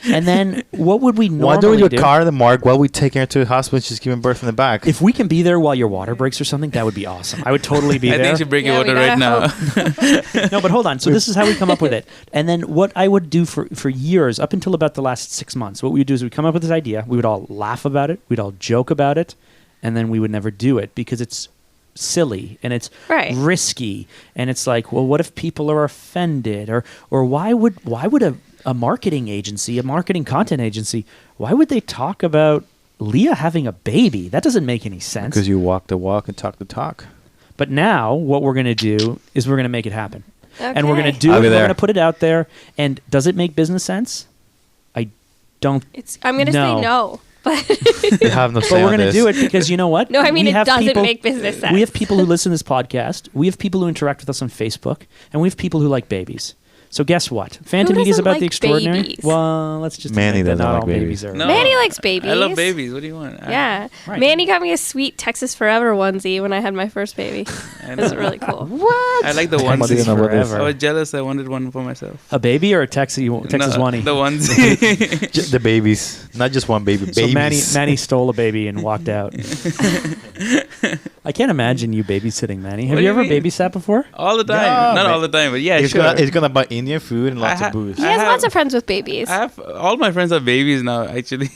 And then what would we normally Why don't we do do? a car, the mark, while we take her to the hospital, she's giving birth in the back? If we can be there while your water breaks or something, that would be awesome. I would totally be I there. think you should break Yeah, your we water right gotta now. No, but hold on. So this is how we come up with it. And then what I would do for years, up until about the last 6 months, what we would do is we'd come up with this idea. We would all laugh about it. We'd all joke about it. And then we would never do it because it's silly and it's Right. risky. And it's like, well, what if people are offended? Or why would a marketing agency, a marketing content agency, why would they talk about Leah having a baby? That doesn't make any sense. Because you walk the walk and talk the talk. But now what we're going to do is we're going to make it happen. And we're going to Okay. do I'll it. be We're there. going to put it out there. And does it make business sense? I don't. I'm going to say no. But You have no But say we're on going to this. do it because you know what? no, I mean, We it have doesn't people- make business sense. We have people who listen to this podcast. We have people who interact with us on Facebook. And we have people who like babies. So guess what? Phantom Media is doesn't about like the extraordinary. babies? Well, let's just Manny admit that doesn't not like all babies. babies are. No. Manny likes babies. I love babies. What do you want? Yeah. Right. Manny got me a sweet Texas Forever onesie when I had my first baby. I It was know. really cool. I like the Texas onesies. Forever. I was jealous. I wanted one for myself. A baby or a Texas No, onesie? The onesie. The babies. Not just one baby. So Babies. Manny stole a baby and walked out. I can't imagine you babysitting Manny. Have What you do you ever mean? babysat before? All the time. Yeah, Not man. all the time, but yeah, He's sure. gonna buy Indian food and lots I of booze. He I has have- lots of friends with babies. I have all my friends are babies now, actually.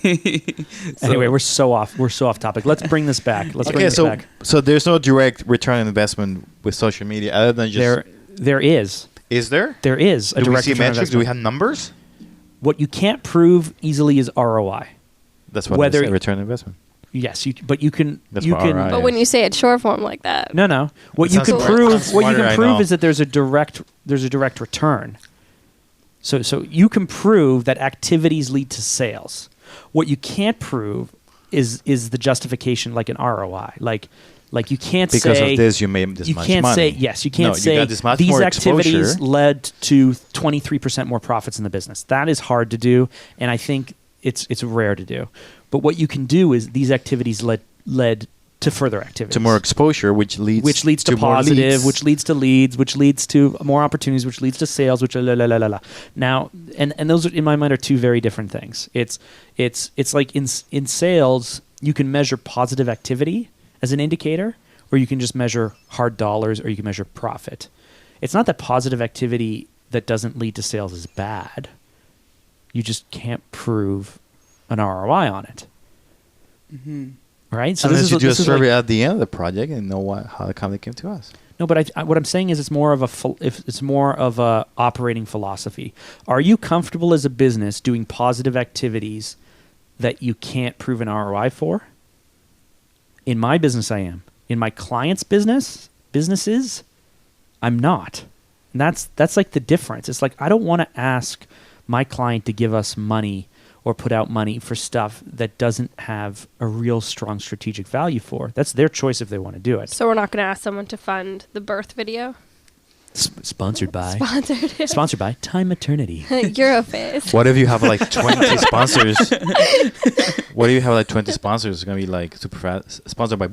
So- Anyway, we're so off topic. Let's bring this back. Let's bring Okay, this so back. so there's no direct return on investment with social media other than just There is is there? a Do we direct see return on metrics? Do we investment. have numbers? What you can't prove easily is ROI. That's what Whether- I say, return on investment. Yes, but you can. That's you what can. ROI but when you say it short form like that, No. What It you sounds can smart. prove. Sounds What you smarter, can I prove know. is that there's a direct return. So you can prove that activities lead to sales. What you can't prove is the justification like an ROI. Like you can't Because say of this, you made this you much can't money. say yes. You can't No, say you got this much these more activities exposure. led to 23% more profits in the business. That is hard to do, and I think it's rare to do. But what you can do is these activities led to further activities, to more exposure, which leads to more positive, leads. which leads to leads, which leads to more opportunities, which leads to sales, which la la la la la. Now, and those are, in my mind are two very different things. It's like in sales, you can measure positive activity as an indicator, or you can just measure hard dollars, or you can measure profit. It's not that positive activity that doesn't lead to sales is bad. You just can't prove an ROI on it. Right? So Unless you do a this is survey like- at the end of the project and know how the company came to us. No, but what I'm saying is it's more of a operating philosophy. Are you comfortable as a business doing positive activities that you can't prove an ROI for? In my business, I am. In my clients' businesses, I'm not. And that's like the difference. It's like I don't want to ask my client to give us money or put out money for stuff that doesn't have a real strong strategic value for. That's their choice if they want to do it. so we're not going to ask someone to fund the birth video. Sponsored by Sponsored. Sponsored by Time Maternity. Euroface. What if you have like 20 sponsors? What if you have like 20 sponsors? It's gonna be like super fast, sponsored by.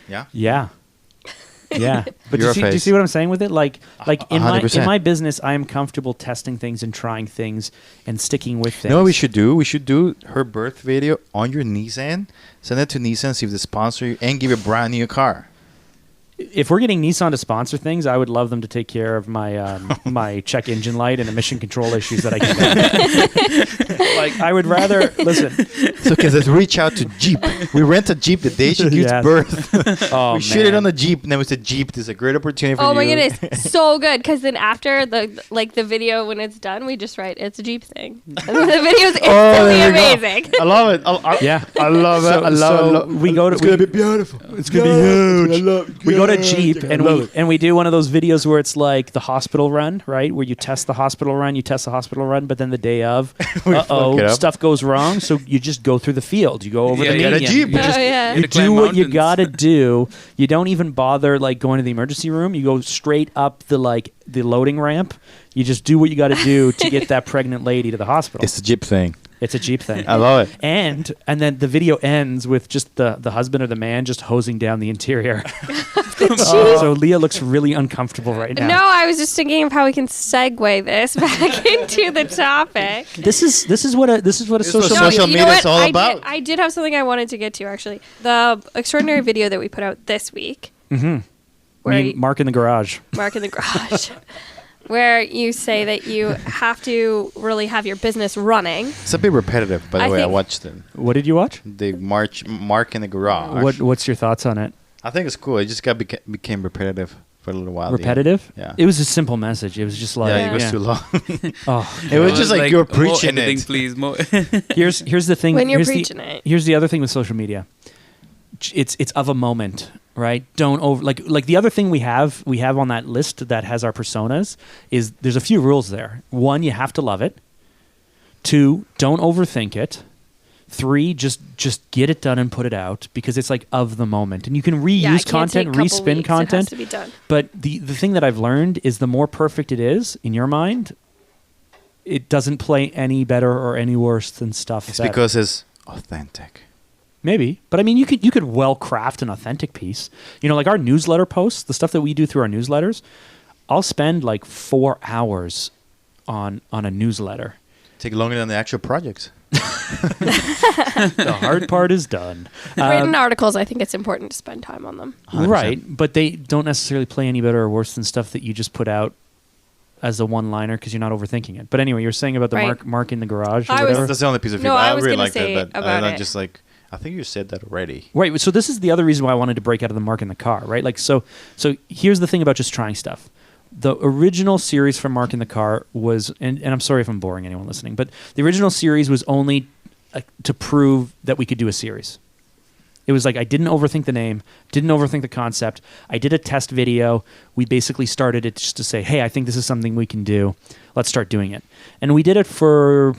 Yeah. Yeah. Yeah. But do Euroface. you see what I'm saying with it? Like in 100%. my business, I am comfortable testing things and trying things and sticking with things. You know what we should do? We should do her birth video on your Nissan. Send it to Nissan, see if they sponsor you, and give you a brand new car. If we're getting Nissan to sponsor things, I would love them to take care of my my check engine light and emission control issues that I get. Like I would rather listen. So, because let's reach out to Jeep. We rent a Jeep the day she gives Yes. birth. Oh, We shoot it on the Jeep, and then we said, Jeep, this is a great opportunity for you. Oh my goodness, so good! Because then after the video when it's done, we just write it's a Jeep thing, and then the video's instantly there we go. amazing. I love it. Yeah. I love it. So- I love so it. we go to- It's going to be beautiful. It's gonna be huge. We go to cheap, and we do one of those videos where it's like the hospital run, right? Where you test the hospital run, but then the day of, stuff goes wrong, so you just go through the field. You go over the median. You do what you gotta do. You don't even bother like going to the emergency room. You go straight up the loading ramp. You just do what you got to do to get that pregnant lady to the hospital. It's a Jeep thing. It's a Jeep thing. I love it. And then the video ends with just the husband or the man just hosing down the interior. So Leah looks really uncomfortable right now. No, I was just thinking of how we can segue this back into the topic. This is what a social media is all about. I did have something I wanted to get to actually. The extraordinary video that we put out this week. Mm-hmm. Mark in the garage. Mark in the garage. Where you say that you have to really have your business running. It's a bit repetitive, by the way. I watched it. What did you watch? The Mark in the garage. What's your thoughts on it? I think it's cool. It just became repetitive for a little while. Repetitive? Yeah. It was a simple message. It was just like it was too long. It was just like you're preaching more editing, it. Please, more. Here's the thing. When you're preaching it. Here's the other thing with social media. It's of a moment, right? Don't over like the other thing we have on that list that has our personas is there's a few rules there. 1, you have to love it. 2, don't overthink it. 3, just get it done and put it out because it's like of the moment, and you can reuse content, respin content. It has to be done. But the thing that I've learned is the more perfect it is in your mind, it doesn't play any better or any worse than stuff. It's because it's authentic. Maybe, but I mean, you could well craft an authentic piece. You know, like our newsletter posts, the stuff that we do through our newsletters. I'll spend like 4 hours on a newsletter. Take longer than the actual projects. The hard part is done. Written articles, I think it's important to spend time on them. 100%. Right, but they don't necessarily play any better or worse than stuff that you just put out as a one-liner because you're not overthinking it. But anyway, you're saying about the mark in the garage or whatever. That's the only piece of feedback. I really was like say that, but about I'm it. just like, I think you said that already. Right. So this is the other reason why I wanted to break out of the mark in the car, right? Like, so here's the thing about just trying stuff. The original series from Mark in the Car was, and I'm sorry if I'm boring anyone listening, but the original series was only to prove that we could do a series. It was like I didn't overthink the name, didn't overthink the concept. I did a test video. We basically started it just to say, hey, I think this is something we can do. Let's start doing it. And we did it for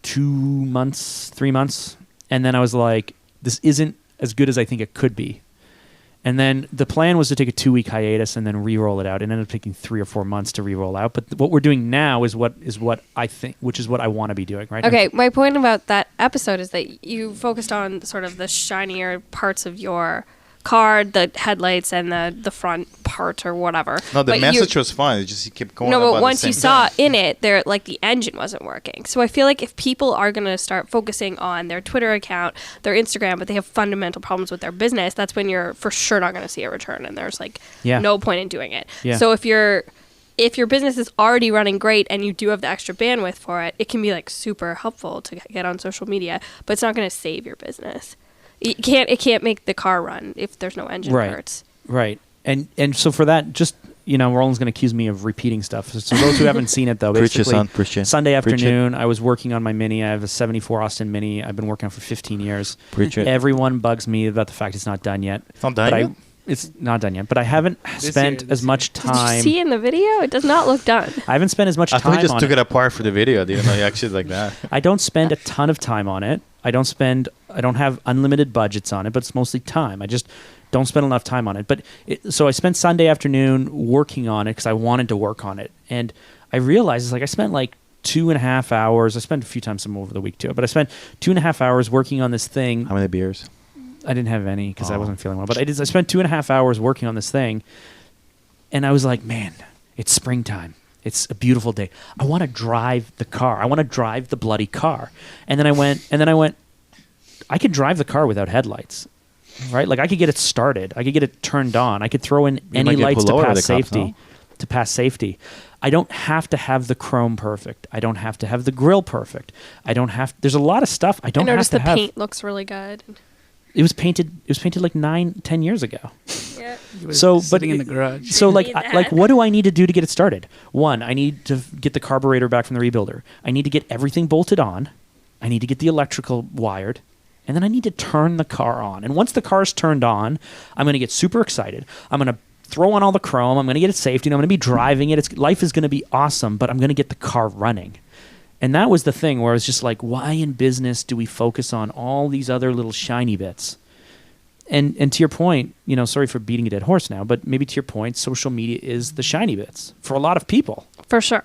2 months, 3 months. And then I was like, this isn't as good as I think it could be. And then the plan was to take a 2-week hiatus and then re-roll it out. It ended up taking 3 or 4 months to re-roll out. But what we're doing now is what I think, which is what I want to be doing, right? Okay, my point about that episode is that you focused on sort of the shinier parts of your car, the headlights and the front part or whatever. No, the message was fine. It just you kept going. No, but once you saw in it, there like the engine wasn't working. So I feel like if people are going to start focusing on their Twitter account, their Instagram, but they have fundamental problems with their business, that's when you're for sure not going to see a return, and there's like no point in doing it. Yeah. So if your business is already running great and you do have the extra bandwidth for it, it can be like super helpful to get on social media, but it's not going to save your business. It can't make the car run if there's no engine parts. Right. And so for that, just, Roland's going to accuse me of repeating stuff. So those who haven't seen it, though, basically, Sunday afternoon, I was working on my Mini. I have a 74 Austin Mini. I've been working on it for 15 years. Everyone bugs me about the fact it's not done yet. It's not done yet? It's not done yet, but I haven't spent as much time. Did you see in the video? It does not look done. I haven't spent as much time on it. I thought you just took it apart for the video. I didn't know you actually like that. I don't spend a ton of time on it. I don't have unlimited budgets on it, but it's mostly time. I just don't spend enough time on it. So I spent Sunday afternoon working on it because I wanted to work on it. And I realized it's like I spent like 2.5 hours. I spent a few times some over the week too, but I spent 2.5 hours working on this thing. How many beers? I didn't have any because I wasn't feeling well. But I spent 2.5 hours working on this thing. And I was like, man, it's springtime. It's a beautiful day. I want to drive the car. I want to drive the bloody car. And then I went, I could drive the car without headlights, right? Like I could get it started. I could get it turned on. I could throw in any lights to pass safety. To pass safety. I don't have to have the chrome perfect. I don't have to have the grill perfect. There's a lot of stuff I don't have to have. I noticed the paint looks really good. It was painted like 9-10 years ago. Yeah. Sitting in the garage. So what do I need to do to get it started? 1, I need to get the carburetor back from the rebuilder. I need to get everything bolted on. I need to get the electrical wired. And then I need to turn the car on. And once the car's turned on, I'm going to get super excited. I'm going to throw on all the chrome. I'm going to get it safety. I'm going to be driving it. Life is going to be awesome, but I'm going to get the car running. And that was the thing where I was just like, why in business do we focus on all these other little shiny bits? And to your point, sorry for beating a dead horse now, but maybe to your point, social media is the shiny bits for a lot of people. For sure.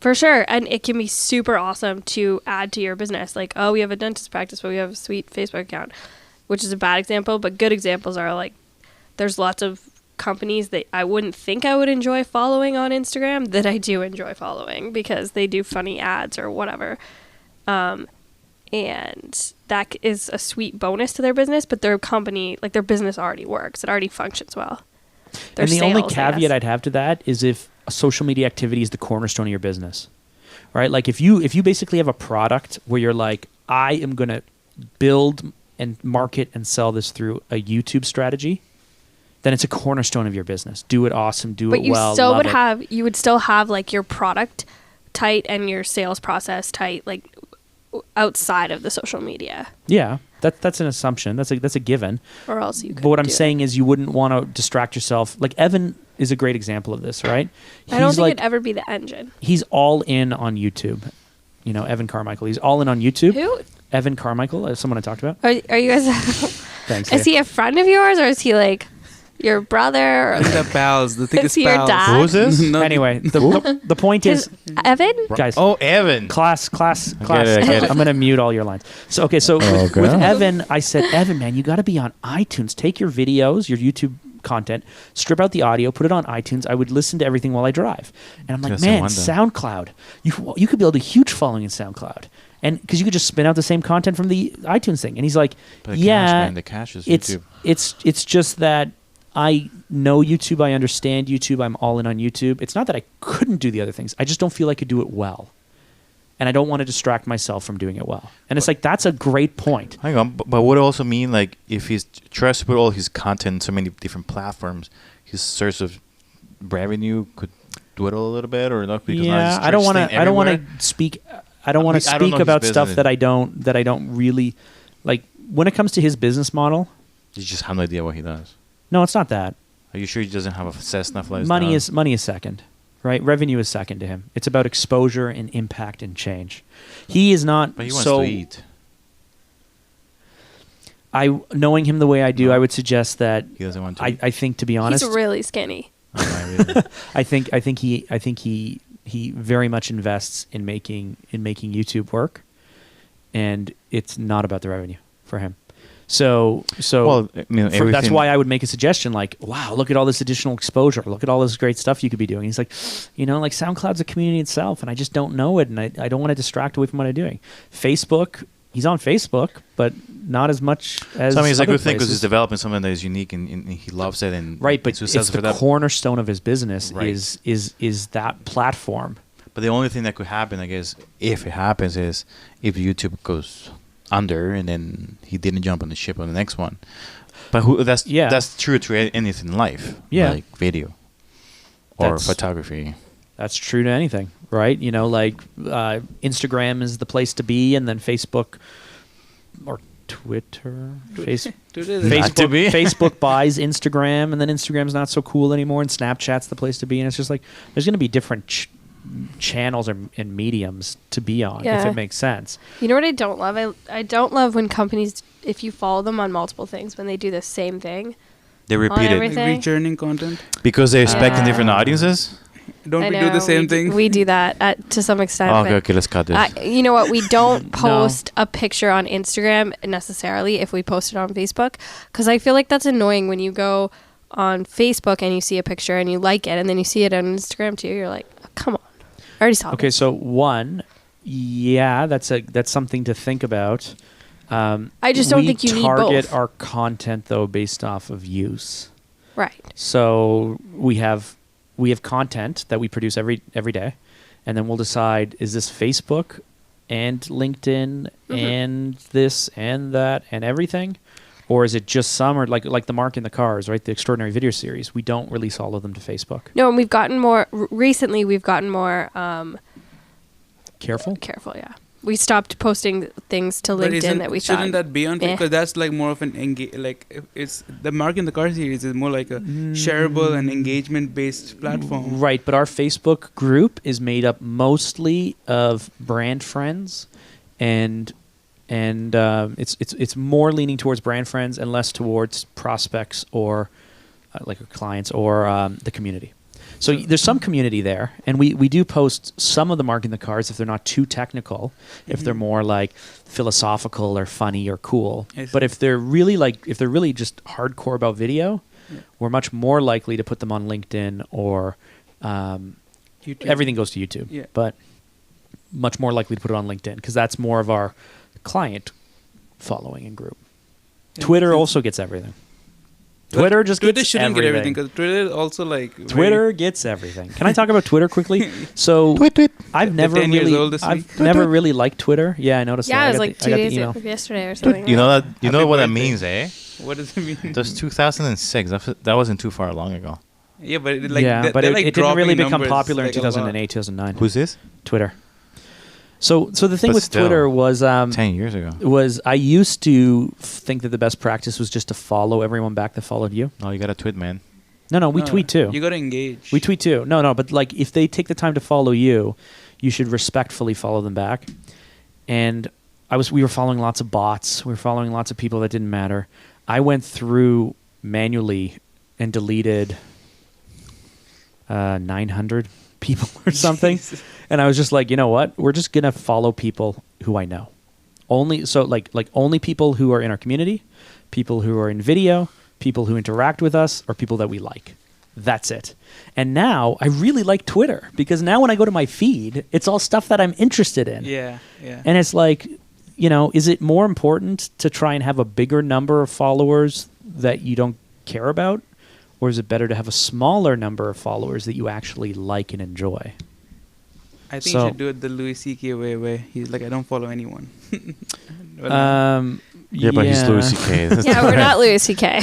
For sure. And it can be super awesome to add to your business. Like, oh, we have a dentist practice, but we have a sweet Facebook account, which is a bad example. But good examples are like, there's lots of companies that I wouldn't think I would enjoy following on Instagram that I do enjoy following because they do funny ads or whatever. And that is a sweet bonus to their business, but their company, like their business already works. It already functions well. And the only caveat I'd have to that is if a social media activity is the cornerstone of your business, right? Like if you basically have a product where you're like, I am going to build and market and sell this through a YouTube strategy, then it's a cornerstone of your business. Do it awesome, do it well. But you would still have like your product tight and your sales process tight, like outside of the social media. Yeah, that's an assumption. That's a given. Or else you could. But what I'm saying is you wouldn't want to distract yourself. Like Evan is a great example of this, right? I don't think it'd ever be the engine. He's all in on YouTube. Evan Carmichael. He's all in on YouTube. Who? Evan Carmichael, someone I talked about. Are you guys? Thanks. Is he a friend of yours, or is he like your brother? I think they're pals. The thing Is is he your pals. dad? Who's this? No, Anyway, the point is, Evan? guys. Oh, Evan. Class. get it. I'm going to mute all your lines. So, okay, so with Evan, I said, Evan, man, you got to be on iTunes. Take your videos, your YouTube content, strip out the audio, put it on iTunes. I would listen to everything while I drive. And I'm like, Yes, man, wonder. SoundCloud. You could build a huge following in SoundCloud. And because you could just spin out the same content from the iTunes thing. And he's like, But the cash is YouTube. It's just that I know YouTube. I understand YouTube. I'm all in on YouTube. It's not that I couldn't do the other things. I just don't feel I could do it well. And I don't want to distract myself from doing it well. And it's like, that's a great point. Hang on, but would it also mean like if he tries to put all his content in so many different platforms, his source of revenue could dwindle a little bit, or not? Because Yeah, I don't want to speak. I don't want to I don't speak know about his stuff business. that I don't really like. When it comes to his business model, You just have no idea what he does. no, it's not that. Are you sure he doesn't have a Cessna flies Money down? is second, right? Revenue is second to him. It's about exposure and impact and change. He is not. But he wants so to eat. knowing him the way I do, I would suggest that He doesn't want to. eat. I think, to be honest, He's really skinny. Oh, really? I think he very much invests in making YouTube work, and it's not about the revenue for him. So Well, I mean, that's everything- why I would make a suggestion like, wow, look at all this additional exposure. Look at all this great stuff you could be doing. He's like, like SoundCloud's a community itself, and I just don't know it, and I don't want to distract away from what I'm doing. Facebook, he's on Facebook, but not as much as So I mean, it's a other good thing because places. he's developing something that is unique and he loves it. And Right, but he's it's successful the for that. cornerstone of his business Right. is that platform. But the only thing that could happen, I guess, if it happens, is if YouTube goes under and then he didn't jump on the ship on the next one. But that's true to anything in life, Yeah. like video or That's- photography. That's true to anything, right? Instagram is the place to be, and then Facebook or Twitter, Not to be. Facebook buys Instagram, and then Instagram's not so cool anymore, and Snapchat's the place to be, and it's just like there's going to be different channels and mediums to be on, if Yeah. it makes sense. You know what I don't love? I don't love when companies, if you follow them on multiple things, when they do the same thing. They repeat it everything. Rechurning content. because they're expecting Yeah. different audiences. Don't I we know, do the same thing? We do that to some extent. Oh, but okay, let's cut this. you know what? We don't post a picture on Instagram necessarily if we post it on Facebook, because I feel like that's annoying when you go on Facebook and you see a picture and you like it, and then you see it on Instagram too. You're like, oh, come on, I already saw Okay, this. so that's something to think about. I just don't think you need target both. our content though based off of use. Right. So we have content that we produce every day, and then we'll decide, is this Facebook and LinkedIn and this and that and everything, or is it just some, or like the Mark in the Cars, right? The extraordinary video series. We don't release all of them to Facebook. No, and we've gotten more recently. We've gotten more Careful. careful. Yeah. We stopped posting things to But LinkedIn that we thought. shouldn't that be on eh. because that's like more of an it's the Mark in the Car series is more like a shareable and engagement based platform. Right, but our Facebook group is made up mostly of brand friends, and it's more leaning towards brand friends and less towards prospects or like clients or the community. So there's some community there, and we do post some of the Mark in the Cars if they're not too technical, if they're more like philosophical or funny or cool. But if they're really just hardcore about video, we're much more likely to put them on LinkedIn or YouTube. everything goes to YouTube. Yeah. But much more likely to put it on LinkedIn because that's more of our client following and group. Yeah, Twitter makes sense. also gets everything. Twitter Twitter gets shouldn't everything. get everything because Twitter is also like Twitter gets everything. Can I talk about Twitter quickly? So I've They're never 10 years really, old this I've week. never really liked Twitter. Yeah, I noticed. Yeah, that. it was I like got 2 the days email. yesterday or something. You know that you know Happy what that birthday. means, eh? What does it mean? That's 2006. That wasn't too far long ago. Yeah, but it, But they're it, like it didn't really dropping become numbers, popular like, in a lot. 2008, 2009. Who's this? Twitter. So the thing But with still, Twitter was 10 years ago. I used to think that the best practice was just to follow everyone back that followed you. No, you got to tweet, man. No, we No, tweet too. You got to engage. We tweet too. No, but like if they take the time to follow you, you should respectfully follow them back. And we were following lots of bots. We were following lots of people that didn't matter. I went through manually and deleted 900 people or something. Jesus. And I was just like, you know what? We're just going to follow people who I know. Only people who are in our community, people who are in video, people who interact with us, or people that we like. That's it. And now I really like Twitter because now when I go to my feed, it's all stuff that I'm interested in. Yeah. And it's like, is it more important to try and have a bigger number of followers that you don't care about? Or is it better to have a smaller number of followers that you actually like and enjoy? I think you should do it the Louis C.K. way where he's like, I don't follow anyone. But he's Louis C.K. Yeah, we're not Louis C.K.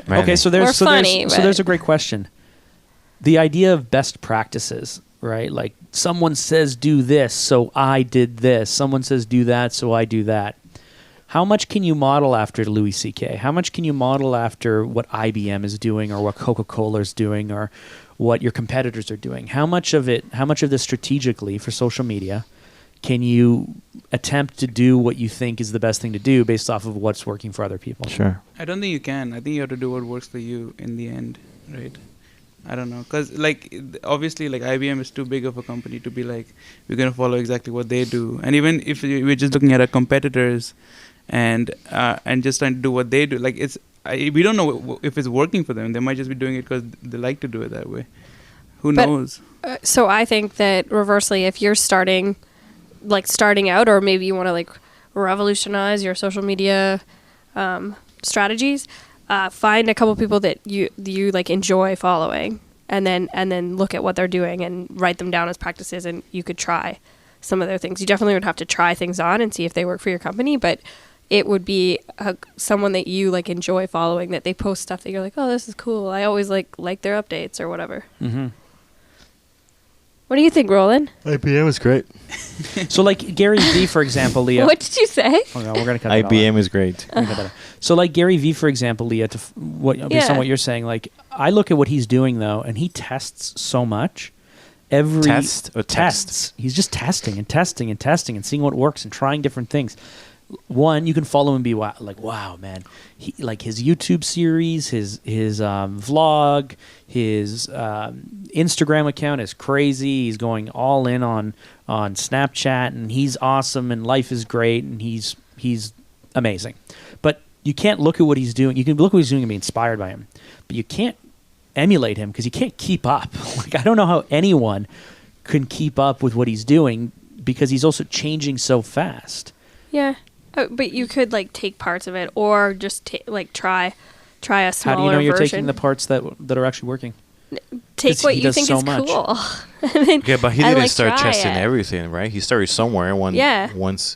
Manny. Okay, so We're funny, but- there's a great question. The idea of best practices, right? Like someone says do this, so I did this. Someone says do that, so I do that. How much can you model after Louis C.K.? How much can you model after what IBM is doing or what Coca-Cola is doing or what your competitors are doing? How much of this strategically for social media can you attempt to do what you think is the best thing to do based off of what's working for other people? Sure. I don't think you can. I think you have to do what works for you in the end, right? I don't know. Because, obviously, IBM is too big of a company to be like, we're going to follow exactly what they do. And even if we're just looking at our competitors and just trying to do what they do, we don't know if it's working for them. They might just be doing it because they like to do it that way. Who knows? So I think that reversely, if you're starting out, or maybe you want to revolutionize your social media strategies, find a couple people that you enjoy following, and then look at what they're doing and write them down as practices, and you could try some of their things. You definitely would have to try things on and see if they work for your company, but it would be someone that you enjoy following, that they post stuff that you're like, oh, this is cool. I always like their updates or whatever. Mm-hmm. What do you think, Roland? IBM is great. So Gary Vee, for example, Leah. What did you say? Oh, no, we're gonna cut that all out. IBM is great. So Gary Vee, for example, Leah, based on what you're saying, I look at what he's doing though, and he tests so much. Tests. He's just testing and testing and testing and seeing what works and trying different things. One, you can follow him and be wow, man. He, his YouTube series, his vlog, his Instagram account is crazy. He's going all in on Snapchat, and he's awesome, and life is great, and he's amazing. But you can't look at what he's doing. You can look at what he's doing and be inspired by him, but you can't emulate him because you can't keep up. I don't know how anyone can keep up with what he's doing because he's also changing so fast. Yeah. But you could take parts of it, or just try a smaller version. How do you know you're taking the parts that are actually working? Take what you think is cool. Yeah, but he didn't start testing everything, right? He started somewhere. Once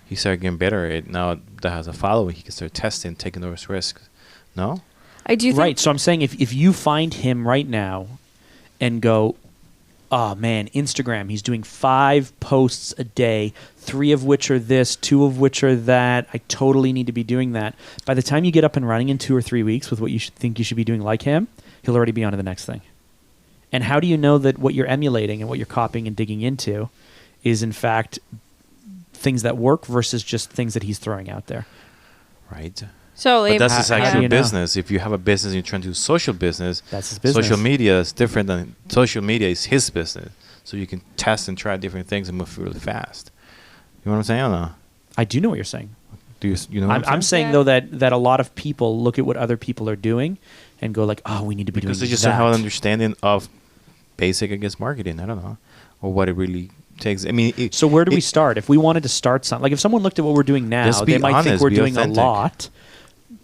he started getting better at it, now that has a following, he can start testing, taking those risks. No? I do think. Right. So I'm saying if you find him right now and go, oh man, Instagram, he's doing 5 posts a day, 3 of which are this, 2 of which are that. I totally need to be doing that. By the time you get up and running in 2 or 3 weeks with what you think you should be doing like him, he'll already be on to the next thing. And how do you know that what you're emulating and what you're copying and digging into is in fact things that work versus just things that he's throwing out there? Right. So But that's his how do actual you know? business. If you have a business and you're trying to do social business, That's his business. social media is different than social media is his business. So you can test and try different things and move really fast. You know what I'm saying or no? I do know what you're saying. Do you know what I'm saying Yeah. though that a lot of people look at what other people are doing and go like, oh, we need to be because they doing just that. don't have an understanding of basic, I guess, marketing. I don't know. Or what it really takes. I mean, So where do we start? If we wanted to start something, like if someone looked at what we're doing now, Just be they might think honest, we're be doing authentic. a lot,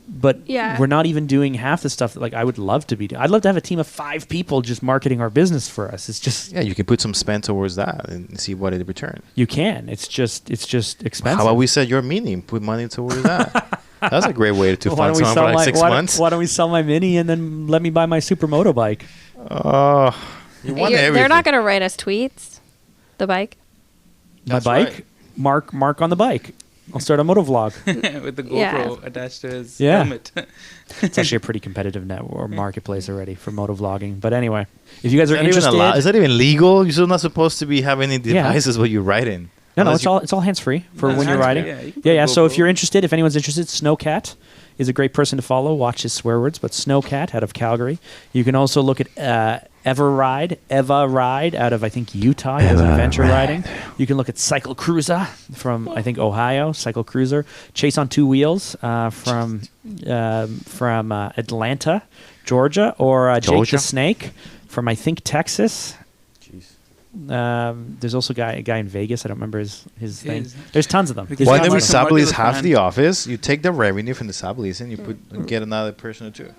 but Yeah. we're not even doing half the stuff that like I would love to be doing. I'd love to have a team of 5 people just marketing our business for us. It's just yeah, you can put some spend towards that and see what it returns. you can. It's just expensive. How about we set your meaning? Put money towards that. That's a great way to Why fund don't we someone sell for like my 6 months. Why don't we sell my Mini and then let me buy my supermoto bike? Oh, you want everything. They're not going to write us tweets. The bike. That's my bike, right. Mark on the bike. I'll start a moto vlog. With the GoPro Yeah. attached to his Yeah. helmet. It's actually a pretty competitive net or marketplace already for moto vlogging. But anyway, if you guys Is are that even interested, allowed? Is that even legal? You're still not supposed to be having any Yeah. devices while you're riding. no, Unless it's all hands free for No, when you're hands-free, riding. yeah, you can Yeah, put So if GoPro. you're interested, if anyone's interested, Snowcat is a great person to follow. Watch his swear words, but Snowcat out of Calgary. You can also look at Eva Ride out of I think Utah. He does adventure riding. You can look at Cycle Cruiser from I think Ohio. Cycle Cruiser. Chase on 2 Wheels from Atlanta, Georgia, or Jake Georgia? the Snake from I think Texas. There's also a guy in Vegas. I don't remember his thing. There's tons of them. Because Why It's don't not we like a sublease market half plan. the office? You take the revenue from the sublease and you get another person or two.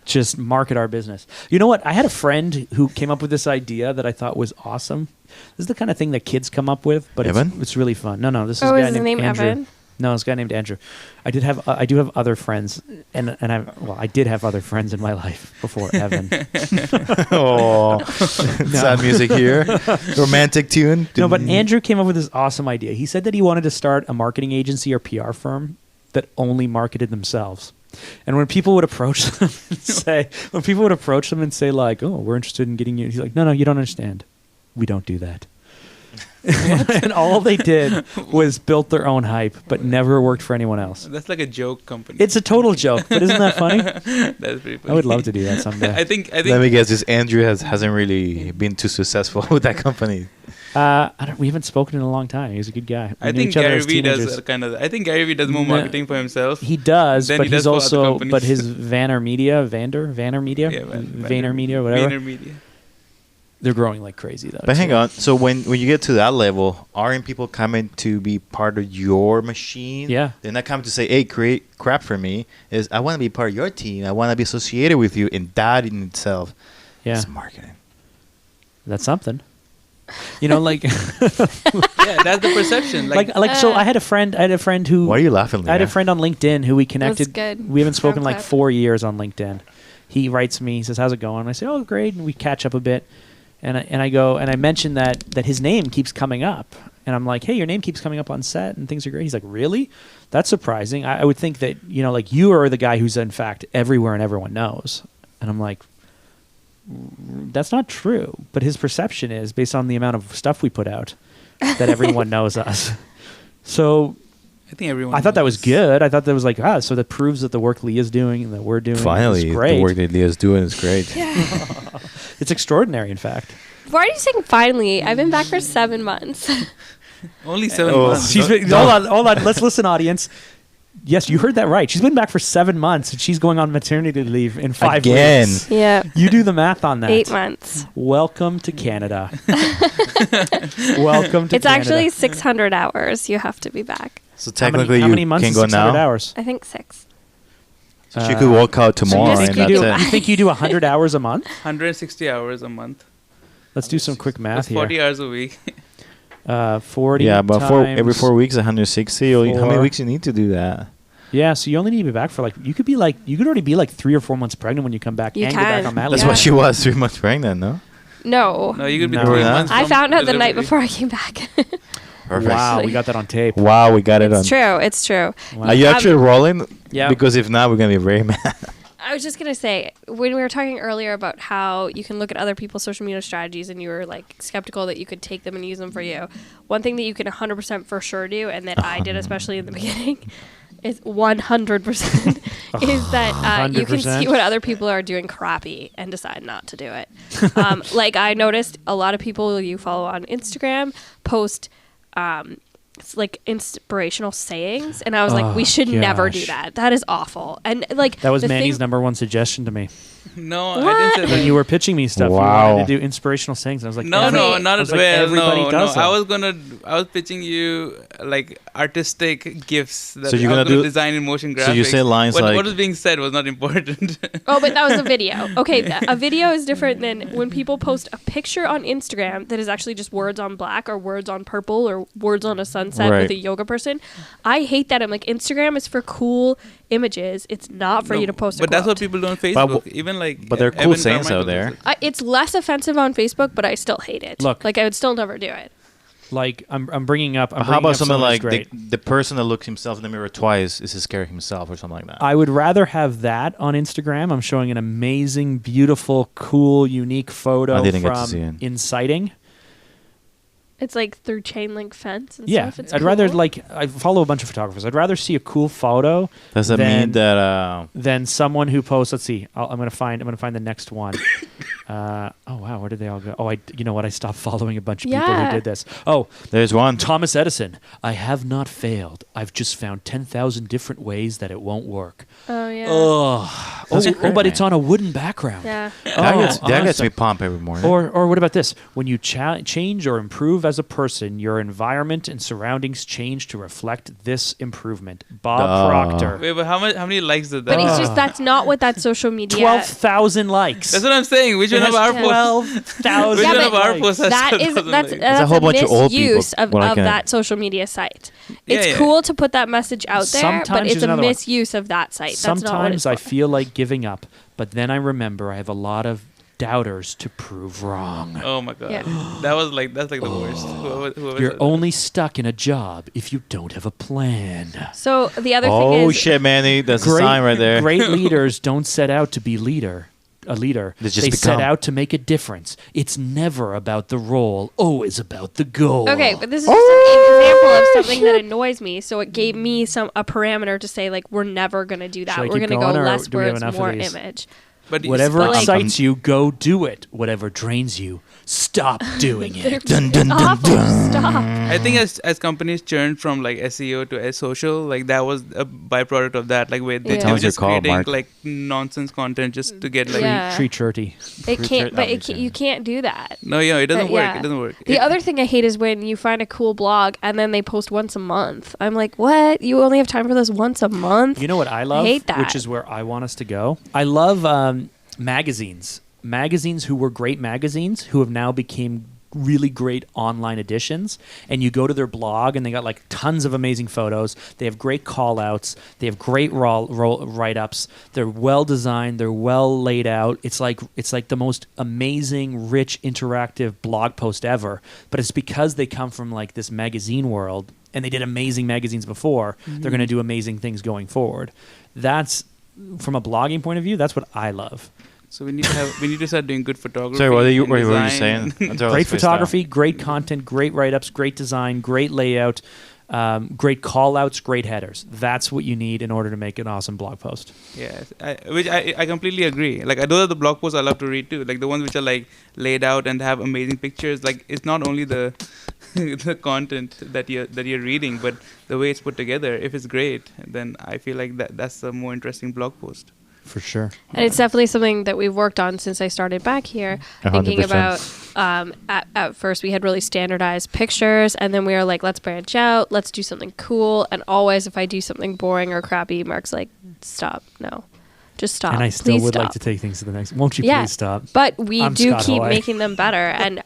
Just market our business. You know what? I had a friend who came up with this idea that I thought was awesome. This is the kind of thing that kids come up with, but Evan? it's really fun. No, this is Oh, a guy is his named name Andrew. Evan? No, it's a guy named Andrew. I do have other friends, and I did have other friends in my life before Evan. Oh, sad music here. Romantic tune. No, but Andrew came up with this awesome idea. He said that he wanted to start a marketing agency or PR firm that only marketed themselves. And when people would approach them and say, like, "Oh, we're interested in getting you," he's like, "No, you don't understand. We don't do that." And all they did was built their own hype, but never worked for anyone else. That's like a joke company. It's a total joke, but isn't that funny? That's pretty funny. I would love to do that someday. I think Let me guess. This Andrew hasn't really been too successful with that company. We haven't spoken in a long time. He's a good guy. We I knew think each other Gary as Vee teenagers. does kind of. I think Gary Vee does more No. marketing for himself. He does, Then but he does he's for other also, companies. but his Vanner Media, whatever, Vayner Media. they're growing like crazy though. But hang too. on. So when you get to that level, aren't people coming to be part of your machine? Yeah. They're not coming to say, "Hey, create crap for me." Is I want to be part of your team. I want to be associated with you, and that in itself Yeah, is marketing. that's something. You know, like, Yeah, that's the perception. so I had a friend who. Why are you laughing? I had a Leah? friend on LinkedIn who we connected. good. We haven't spoken in like Clip. 4 years on LinkedIn. He writes me. He says, "How's it going?" And I say, "Oh, great." And we catch up a bit. And I go and I mention that his name keeps coming up. And I'm like, "Hey, your name keeps coming up on set and things are great." He's like, "Really? That's surprising. I would think that like you are the guy who's in fact everywhere and everyone knows." And I'm like, "That's not true." But his perception is based on the amount of stuff we put out that everyone knows us. So I think everyone. I thought that was knows. good. I thought that was like, so that proves that the work Leah's doing and that we're doing Finally, is great. the work that Leah's doing is great. It's extraordinary, in fact. Why are you saying finally? I've been back for 7 months. Only 7 Oh. months. She's been, hold on. Let's listen, audience. Yes, you heard that right. She's been back for 7 months, and she's going on maternity leave in 5 Again. weeks. Yeah. You do the math on that. 8 months. Welcome to Canada. Welcome to It's Canada. actually 600 hours. You have to be back. So How many- technically, how many you months can is go 600 now. hours? I think 6. So she could walk out tomorrow, just and keep You that's do, it. think you do 100 hours a month? 160 hours a month. Let's do some quick math That's 40 here. hours a week. 40 Yeah, but every times- 4 weeks, 160. How many four. weeks you need to do that? Yeah, so you only need to be back for you could already be 3 or 4 months pregnant when you come back You and get back can. on mat That's leave. what she was 3 months pregnant, no? No. No, you could be No. 3 Yeah. months. I from found out the night delivery. before I came back. Perfect. Wow, we got that on tape. Wow, we got it on. It's true. It's true. Are you actually rolling? Yeah. Because if not, we're gonna be very mad. I was just going to say, when we were talking earlier about how you can look at other people's social media strategies and you were like skeptical that you could take them and use them for you, one thing that you can 100% for sure do, and that I did especially in the beginning, is 100% is that you can 100%? see what other people are doing crappy and decide not to do it. Like I noticed a lot of people you follow on Instagram post like inspirational sayings, and I was like, we should never do gosh. that. That is awful. And like That was the Manny's thing- number one suggestion to me. No, What? I didn't say When that. you were pitching me stuff, you Wow. wanted to do inspirational sayings. And I was like, No, every- no, Wait. not I as was like, well. everybody No, does no. them. I was pitching you like artistic gifts that So you're I was gonna do- design in motion graphics. So you say lines what, like- what was being said was not important. Oh, but that was a video. Okay, a video is different than when people post a picture on Instagram that is actually just words on black or words on purple or words on a sunset Right. with a yoga person. I hate that. I'm like, Instagram is for cool images. It's not for No, you to post a But that's what quote. people do on But Facebook. Even like. but there are cool Evan sayings Carmichael out there. does it. It's less offensive on Facebook, but I still hate it. Look. Like I would still never do it. like I'm bringing up. I'm How bringing about up something someone like who's great. the person that looks himself in the mirror twice is scared himself or something like that? I would rather have that on Instagram. I'm showing an amazing, beautiful, cool, unique photo I didn't get to from see it. Inciting. It's like through chain link fence and Yeah, stuff. It's I'd rather cool. like I follow a bunch of photographers. I'd rather see a cool photo Does that than, mean that? than someone who posts. Let's see. I'm gonna find the next one. Oh wow, where did they all go? Oh, you know what? I stopped following a bunch of people Yeah. who did this. Oh, There's one. Thomas Edison. I have not failed. I've just found 10,000 different ways that it won't work. Oh yeah. Oh, but it's on a wooden background. Yeah. That gets awesome. me pumped every morning. Or what about this? When you change or improve as a person, your environment and surroundings change to reflect this improvement. Bob Duh. Proctor. Wait, but how many likes did that? But it's just that's not what that social media. 12,000 likes. That's what I'm saying. Which one of our posts? 12,000 Which Yeah, one but of our posts has that is 12,000 that's likes? There's a whole bunch of old people misuse of liking it. that social media site. Yeah, It's yeah. cool to put that message out there, Sometimes but it's here's a another one. misuse of that site. That's not what Sometimes it's I for. feel like giving up, but then I remember I have a lot of doubters to prove wrong. Oh my god, Yeah. that's like the worst. Whoever You're said only stuck in a job if you don't have a plan. So the other thing Oh is, shit, Manny! That's a sign right there. Great leaders don't set out to be a leader. They just They set become. out to make a difference. It's never about the role, always about the goal. okay, but this is just an example of something that annoys me. So it gave me a parameter to say like we're never gonna do that. Shall I We're keep gonna going, go or less do we have words, enough of more these? image. But Whatever But, like- excites you, go do it. Whatever drains you, stop doing it. Awful. Stop. I think as companies churned from like SEO to social, like that was a byproduct of that. Like where they Yeah. were What's your just call, creating Mark? like nonsense content just to get like. Yeah. Tree chirty. It can't. But Richard- you can't do that. No, yeah, it doesn't But, work. yeah. It doesn't work. The other thing I hate is when you find a cool blog and then they post once a month. I'm like, what? You only have time for this once a month? You know what I love? hate that. Which is where I want us to go. I love magazines. Magazines who were great magazines who have now became really great online editions, and you go to their blog and they got like tons of amazing photos. They have great call outs, they have great write-ups, they're well designed, they're well laid out. It's like the most amazing, rich, interactive blog post ever, but it's because they come from like this magazine world and they did amazing magazines before. They're going to do amazing things going forward. That's from a blogging point of view, that's what I love. So we need to start doing good photography. Sorry, what were you and saying? design. Until I was Great spaced out. photography, great content, great write-ups, great design, great layout, great call-outs, great headers. That's what you need in order to make an awesome blog post. Yes, which I completely agree. Like those are the blog posts I love to read too. Like the ones which are like laid out and have amazing pictures. Like it's not only the the content that you're reading, but the way it's put together. If it's great, then I feel like that's a more interesting blog post. For sure. And it's definitely something that we've worked on since I started back here. 100%. Thinking about, at first we had really standardized pictures, and then we were like, let's branch out, let's do something cool. And always, if I do something boring or crappy, Mark's like, stop, no. Just stop. And I still Please would stop. like to take things to the next. Won't you Yeah. please stop? But we I'm do Scott keep Hoy. making them better. And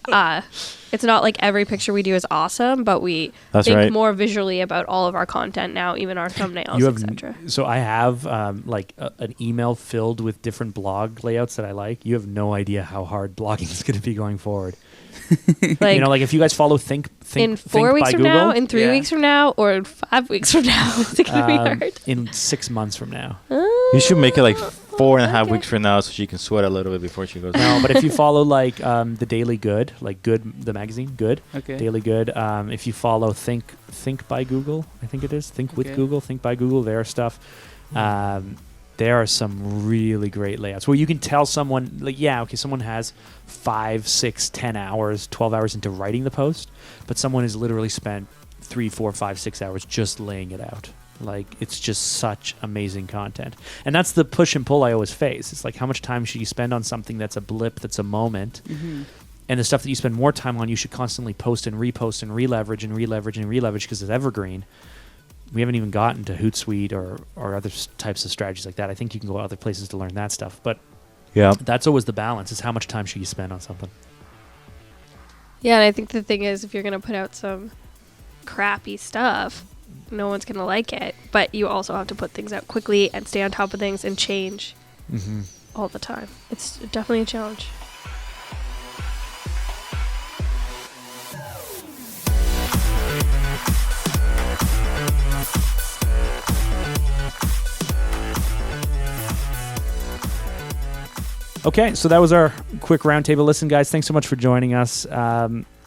it's not like every picture we do is awesome, but we That's think right. more visually about all of our content now, even our thumbnails, etc. So I have an email filled with different blog layouts that I like. You have no idea how hard blogging is going to be going forward. Like, like if you guys follow Think in 4 Think weeks by from Google, now, in 3 weeks from now, or in 5 weeks from now, it's going to be hard. in 6 months from now. You should make it like 4.5 weeks from now, so she can sweat a little bit before she goes. No, but if you follow like the Daily Good, like Good, the magazine, Good, Okay. Daily Good. If you follow Think by Google, I think it is Think with Okay. Google, Think by Google, their stuff. There are some really great layouts where you can tell someone like, someone has 5, 6, 10 hours, 12 hours into writing the post, but someone has literally spent 3, 4, 5, 6 hours just laying it out. Like, it's just such amazing content. And that's the push and pull I always face. It's like, how much time should you spend on something that's a blip, that's a moment? Mm-hmm. And the stuff that you spend more time on, you should constantly post and repost and re-leverage and re-leverage and re-leverage because it's evergreen. We haven't even gotten to Hootsuite or other types of strategies like that. I think you can go other places to learn that stuff. But Yeah. that's always the balance, is how much time should you spend on something? Yeah, and I think the thing is, if you're going to put out some crappy stuff, no one's going to like it. But you also have to put things out quickly and stay on top of things and change all the time. It's definitely a challenge. Okay, so that was our quick roundtable. Listen, guys, thanks so much for joining us.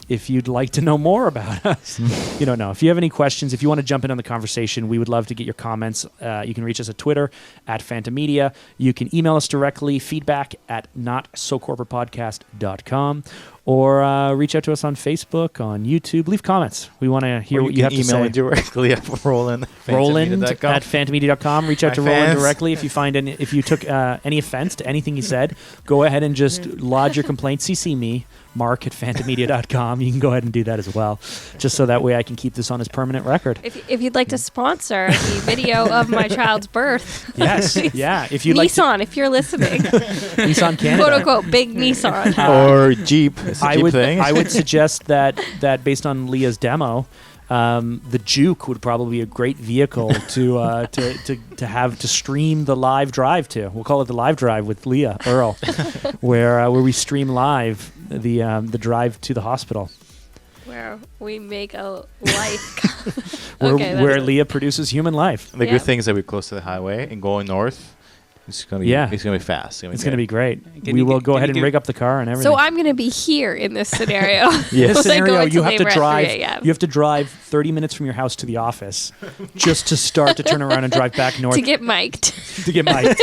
If you'd like to know more about us, you don't know. If you have any questions, if you want to jump in on the conversation, we would love to get your comments. You can reach us at Twitter at Phanta Media. You can email us directly, feedback@notsocorporatepodcast.com, or reach out to us on Facebook, on YouTube. Leave comments. We want to hear what you have to say. Email me directly at Roland. Roland at phantommedia.com. Reach out to My Roland fans. directly if you find if you took any offense to anything he said. Go ahead and just lodge your complaint. CC me, Mark at phantommedia.com. You can go ahead and do that as well, just so that way I can keep this on his permanent record. If you'd like to sponsor the video of my child's birth, Yes, yeah. If you like to, Nissan, if you're listening, Nissan Canada, quote unquote, big Nissan. Or Jeep. It's a I Jeep would thing. I would suggest that based on Leah's demo, the Juke would probably be a great vehicle to stream the live drive to. We'll call it the live drive with Leah Earl, where we stream live the drive to the hospital, Where we make a life. where, Okay, where that's- Leah produces human life. The Yeah. good thing is that we're close to the highway and going north. It's gonna be Yeah. It's gonna be fast. It's going to be great. Can We you will gi- go can ahead you and give- rig up the car and everything. So I'm going to be here in this scenario. This Like scenario, going to you have to labor at 3 drive. a.m. You have to drive 30 minutes from your house to the office, just to start to turn around and drive back north to get mic'd. to get mic'd.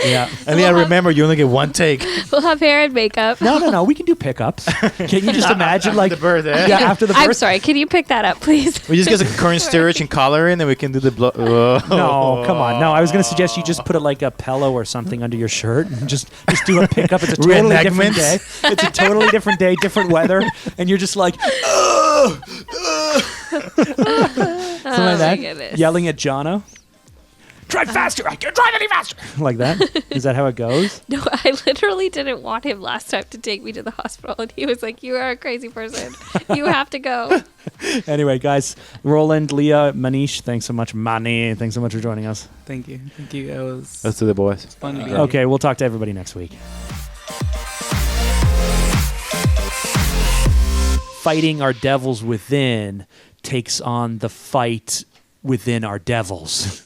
Yeah. And yeah, remember, you only get one take. We'll have hair and makeup. No. We can do pickups. Can you just imagine, like, the birth, eh? yeah, after the I'm birth? sorry. Can you pick that up, please? We just get some current stirage and color in, and we can do the No, come on. No, I was going to suggest you just put like a pillow or something under your shirt and just do a pickup. It's a totally different day. Reenactments. It's a totally different day, different weather, and you're just like, something like my that, goodness. yelling at Jono. Drive faster! I can't drive any faster! Like that? Is that how it goes? No, I literally didn't want him last time to take me to the hospital. And he was like, you are a crazy person. You have to go. Anyway, guys, Roland, Leah, Manish, thanks so much. Manny, thanks so much for joining us. Thank you. It was Let's do the boys. fun. being Okay, we'll talk to everybody next week. Fighting our devils within takes on the fight within our devils.